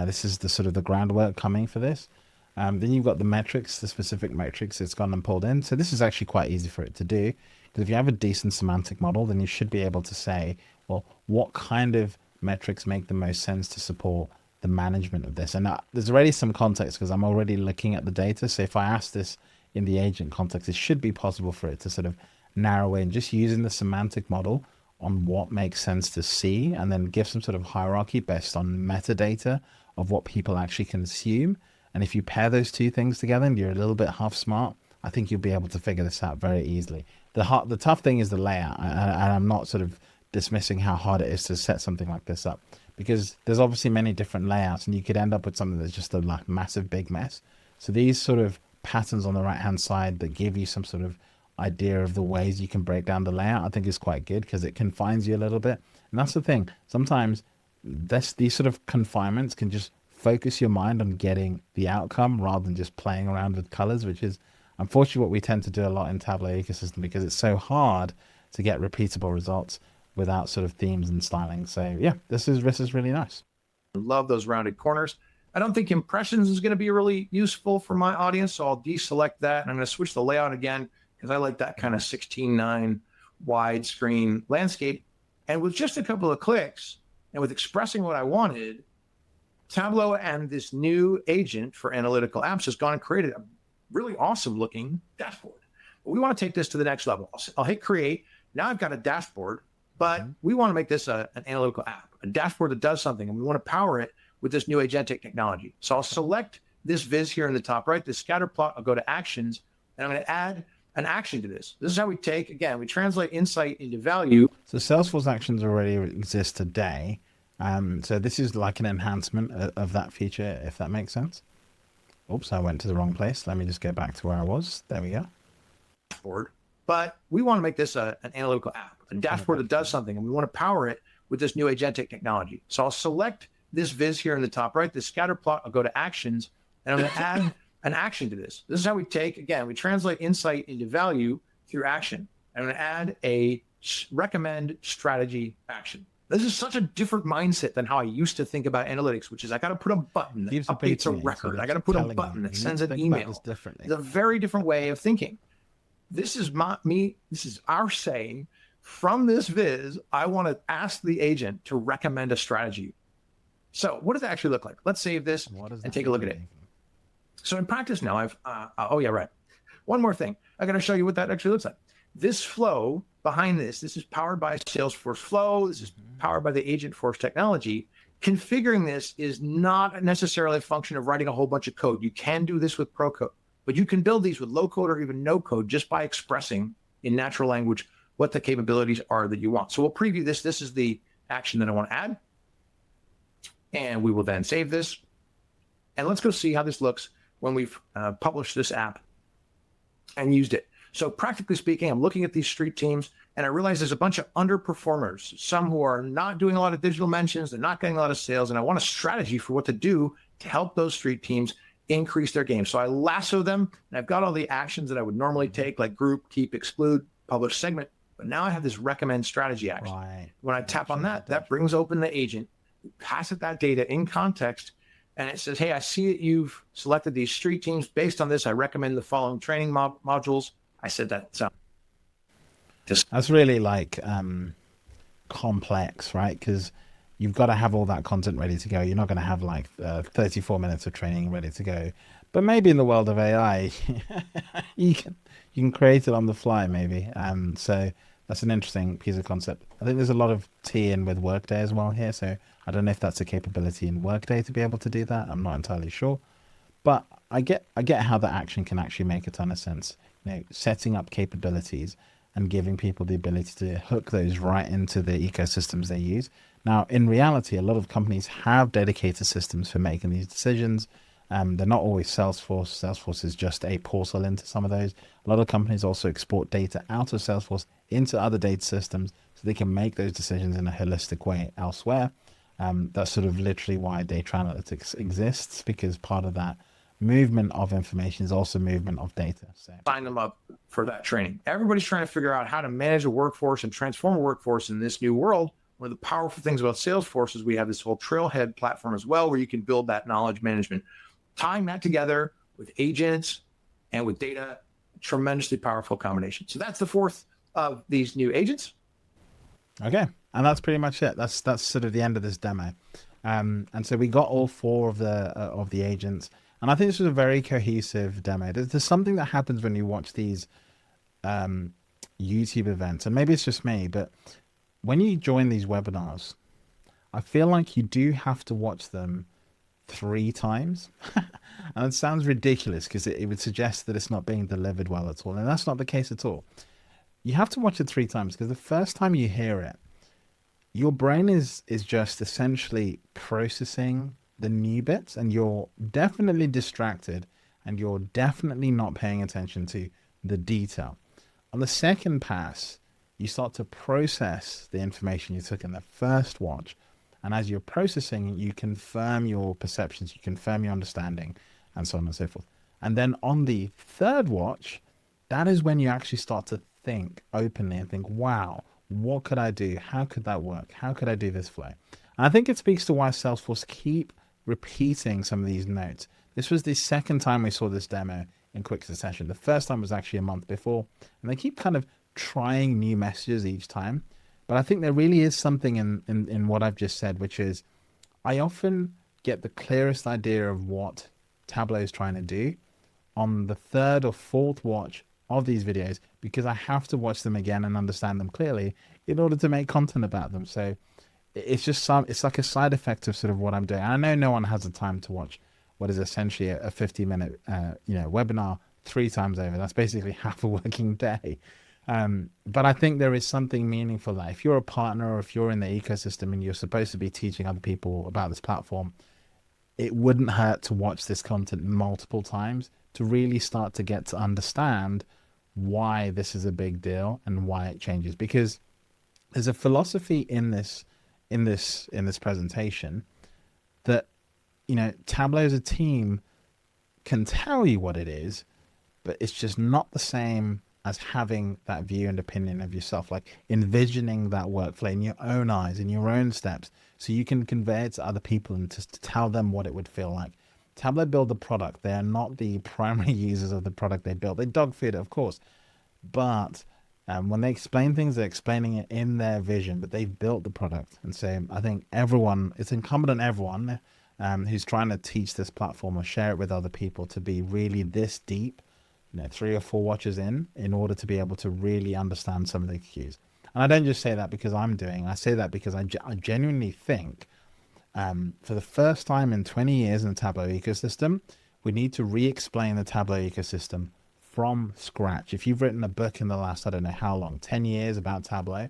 This is the sort of the groundwork coming for this. Then you've got the metrics, the specific metrics it's gone and pulled in. So this is actually quite easy for it to do. Because if you have a decent semantic model, then you should be able to say, well, what kind of metrics make the most sense to support the management of this? And there's already some context because I'm already looking at the data. So if I ask this in the agent context, it should be possible for it to sort of narrow in just using the semantic model on what makes sense to see and then give some sort of hierarchy based on metadata of what people actually consume. And if you pair those two things together and you're a little bit half smart, I think you'll be able to figure this out very easily. The tough thing is the layout, and I'm not sort of dismissing how hard it is to set something like this up because there's obviously many different layouts and you could end up with something that's just a like massive big mess. So these sort of patterns on the right hand side that give you some sort of idea of the ways you can break down the layout, I think is quite good because it confines you a little bit. And that's the thing. Sometimes these sort of confinements can just focus your mind on getting the outcome rather than just playing around with colors, which is unfortunately what we tend to do a lot in Tableau Ecosystem because it's so hard to get repeatable results without sort of themes and styling. So yeah, this is really nice. Love those rounded corners. I don't think impressions is going to be really useful for my audience, so I'll deselect that. And I'm going to switch the layout again because I like that kind of 16:9 widescreen landscape. And with just a couple of clicks and with expressing what I wanted, Tableau and this new agent for analytical apps has gone and created a really awesome looking dashboard. But we want to take this to the next level. I'll hit create. Now I've got a dashboard, but we want to make this an analytical app, a dashboard that does something, and we want to power it with this new agentic technology. So I'll select this viz here in the top right, this scatter plot. I'll go to actions, and I'm going to add an action to this. This is how we we translate insight into value. So Salesforce actions already exist today. So this is like an enhancement of that feature, if that makes sense. Oops, I went to the wrong place. Let me just go back to where I was. There we go. Dashboard. But we want to make this an analytical app, a dashboard that does something, and we want to power it with this new agentic technology. So I'll select this viz here in the top right, this scatter plot. I'll go to actions, and I'm going to add an action to this. This is how we we translate insight into value through action. I'm going to add a recommend strategy action. This is such a different mindset than how I used to think about analytics, which is I got to put a button that updates a record. I got to put a button that sends an email. It's a very different way of thinking. This is this is our saying from this viz, I want to ask the agent to recommend a strategy. So what does that actually look like? Let's save this and take a look at it. So in practice now, one more thing. I got to show you what that actually looks like. This flow behind this is powered by Salesforce Flow. This is powered by the Agentforce technology. Configuring this is not necessarily a function of writing a whole bunch of code. You can do this with Pro Code, but you can build these with low code or even no code just by expressing in natural language what the capabilities are that you want. So we'll preview this. This is the action that I want to add. And we will then save this. And let's go see how this looks when we've published this app and used it. So practically speaking, I'm looking at these street teams and I realize there's a bunch of underperformers, some who are not doing a lot of digital mentions, they're not getting a lot of sales, and I want a strategy for what to do to help those street teams increase their game. So I lasso them, and I've got all the actions that I would normally take, like group, keep, exclude, publish segment, but now I have this recommend strategy action. Right. When I tap on that, that brings open the agent, pass it that data in context, and it says, hey, I see that you've selected these street teams. Based on this, I recommend the following training modules. I said that. So that's really like complex, right? Because you've got to have all that content ready to go. You're not going to have like 34 minutes of training ready to go. But maybe in the world of AI, you can create it on the fly, maybe. So that's an interesting piece of concept. I think there's a lot of tea in with Workday as well here. So I don't know if that's a capability in Workday to be able to do that. I'm not entirely sure. But I get how the action can actually make a ton of sense. You know, setting up capabilities and giving people the ability to hook those right into the ecosystems they use. Now, in reality, a lot of companies have dedicated systems for making these decisions. They're not always Salesforce. Salesforce is just a portal into some of those. A lot of companies also export data out of Salesforce into other data systems so they can make those decisions in a holistic way elsewhere. That's sort of literally why data analytics exists, because part of that movement of information is also movement of data. So sign them up for that training. Everybody's trying to figure out how to manage a workforce and transform a workforce in this new world. One of the powerful things about Salesforce is we have this whole Trailhead platform as well, where you can build that knowledge management. Tying that together with agents and with data, tremendously powerful combination. So that's the fourth of these new agents. Okay, and that's pretty much it. That's sort of the end of this demo. And so we got all four of the agents. And I think this was a very cohesive demo. There's something that happens when you watch these YouTube events, and maybe it's just me, but when you join these webinars, I feel like you do have to watch them 3 times. And it sounds ridiculous because it would suggest that it's not being delivered well at all. And that's not the case at all. You have to watch it 3 times because the first time you hear it, your brain is just essentially processing the new bits, and you're definitely distracted and you're definitely not paying attention to the detail. On the second pass, you start to process the information you took in the first watch, and as you're processing, you confirm your perceptions, you confirm your understanding, and so on and so forth. And then on the third watch, that is when you actually start to think openly and think, wow, what could I do? How could that work? How could I do this flow? And I think it speaks to why Salesforce keep repeating some of these notes. This was the second time we saw this demo in quick succession. The first time was actually a month before, and they keep kind of trying new messages each time. But I think there really is something in what I've just said, which is I often get the clearest idea of what Tableau is trying to do on the third or fourth watch of these videos, because I have to watch them again and understand them clearly in order to make content about them. So it's just it's like a side effect of sort of what I'm doing. I know no one has the time to watch what is essentially a 50-minute webinar 3 times over. That's basically half a working day. But I think there is something meaningful there. If you're a partner or if you're in the ecosystem and you're supposed to be teaching other people about this platform, it wouldn't hurt to watch this content multiple times to really start to get to understand why this is a big deal and why it changes. Because there's a philosophy in this presentation that, Tableau as a team can tell you what it is, but it's just not the same as having that view and opinion of yourself, like envisioning that workflow in your own eyes, in your own steps, so you can convey it to other people and just to tell them what it would feel like. Tableau build the product. They are not the primary users of the product they built. They dog food it, of course, but when they explain things, they're explaining it in their vision, but they've built the product. And so I think it's incumbent on everyone who's trying to teach this platform or share it with other people to be really this deep, 3 or 4 watches in order to be able to really understand some of the cues. And I don't just say that because I say that because I genuinely think for the first time in 20 years in the Tableau ecosystem, we need to re-explain the Tableau ecosystem from scratch. If you've written a book in the last, I don't know how long, 10 years about Tableau,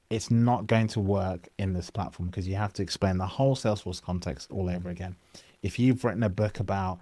it's not going to work in this platform because you have to explain the whole Salesforce context all over again. If you've written a book about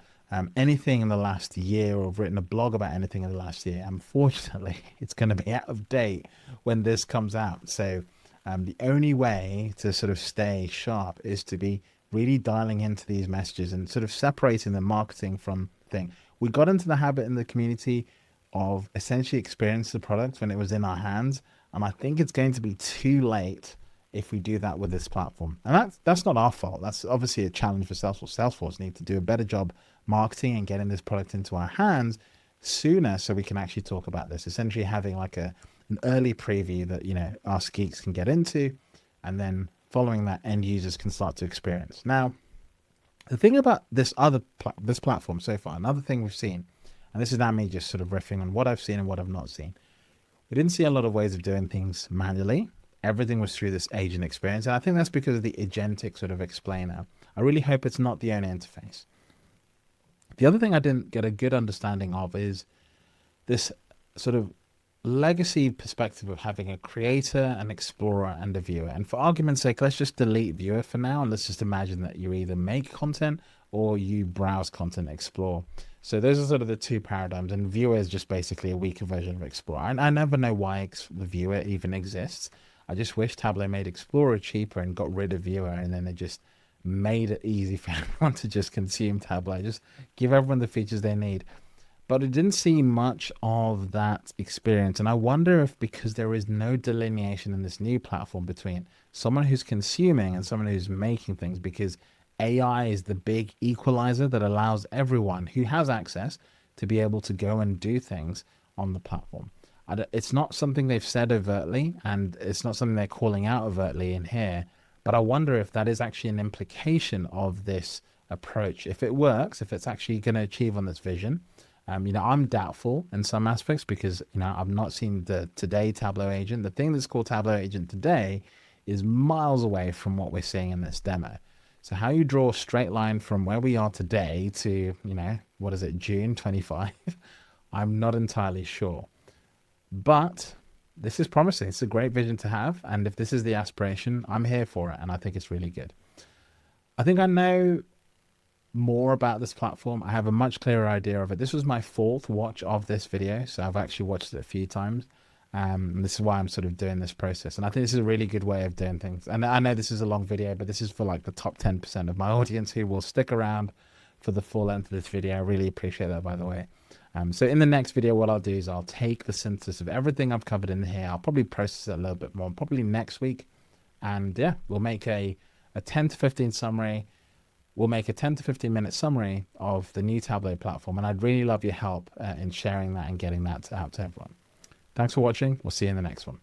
anything in the last year or written a blog about anything in the last year, unfortunately, it's going to be out of date when this comes out. So the only way to sort of stay sharp is to be really dialing into these messages and sort of separating the marketing from thing. We got into the habit in the community of essentially experiencing the product when it was in our hands. And I think it's going to be too late if we do that with this platform. And that's not our fault. That's obviously a challenge for Salesforce. Salesforce need to do a better job marketing and getting this product into our hands sooner so we can actually talk about this. Essentially having like an early preview that, us geeks can get into, and then following that end users can start to experience. Now, the thing about this platform so far, another thing we've seen, and this is now me just sort of riffing on what I've seen and what I've not seen. We didn't see a lot of ways of doing things manually. Everything was through this agent experience. And I think that's because of the agentic sort of explainer. I really hope it's not the only interface. The other thing I didn't get a good understanding of is this sort of legacy perspective of having a creator, an explorer, and a viewer. And for argument's sake, let's just delete viewer for now. And let's just imagine that you either make content or you browse content, explore. So those are sort of the two paradigms, and viewer is just basically a weaker version of explorer. And I never know why the viewer even exists. I just wish Tableau made explorer cheaper and got rid of viewer, and then they just made it easy for everyone to just consume Tableau. Just give everyone the features they need. But it didn't see much of that experience. And I wonder if because there is no delineation in this new platform between someone who's consuming and someone who's making things, because AI is the big equalizer that allows everyone who has access to be able to go and do things on the platform. It's not something they've said overtly, and it's not something they're calling out overtly in here, but I wonder if that is actually an implication of this approach. If it works, if it's actually going to achieve on this vision, I'm doubtful in some aspects because, I've not seen the today Tableau agent. The thing that's called Tableau agent today is miles away from what we're seeing in this demo. So how you draw a straight line from where we are today to, June 25? I'm not entirely sure. But this is promising. It's a great vision to have. And if this is the aspiration, I'm here for it. And I think it's really good. I think I know more about this platform. I have a much clearer idea of it. This was my 4th watch of this video. So I've actually watched it a few times. And this is why I'm sort of doing this process. And I think this is a really good way of doing things. And I know this is a long video, but this is for like the top 10% of my audience who will stick around for the full length of this video. I really appreciate that, by the way. So in the next video, what I'll do is I'll take the synthesis of everything I've covered in here. I'll probably process it a little bit more, probably next week. And yeah, we'll make a 10 to 15 summary. We'll make a 10 to 15 minute summary of the new Tableau platform. And I'd really love your help in sharing that and getting that out to everyone. Thanks for watching. We'll see you in the next one.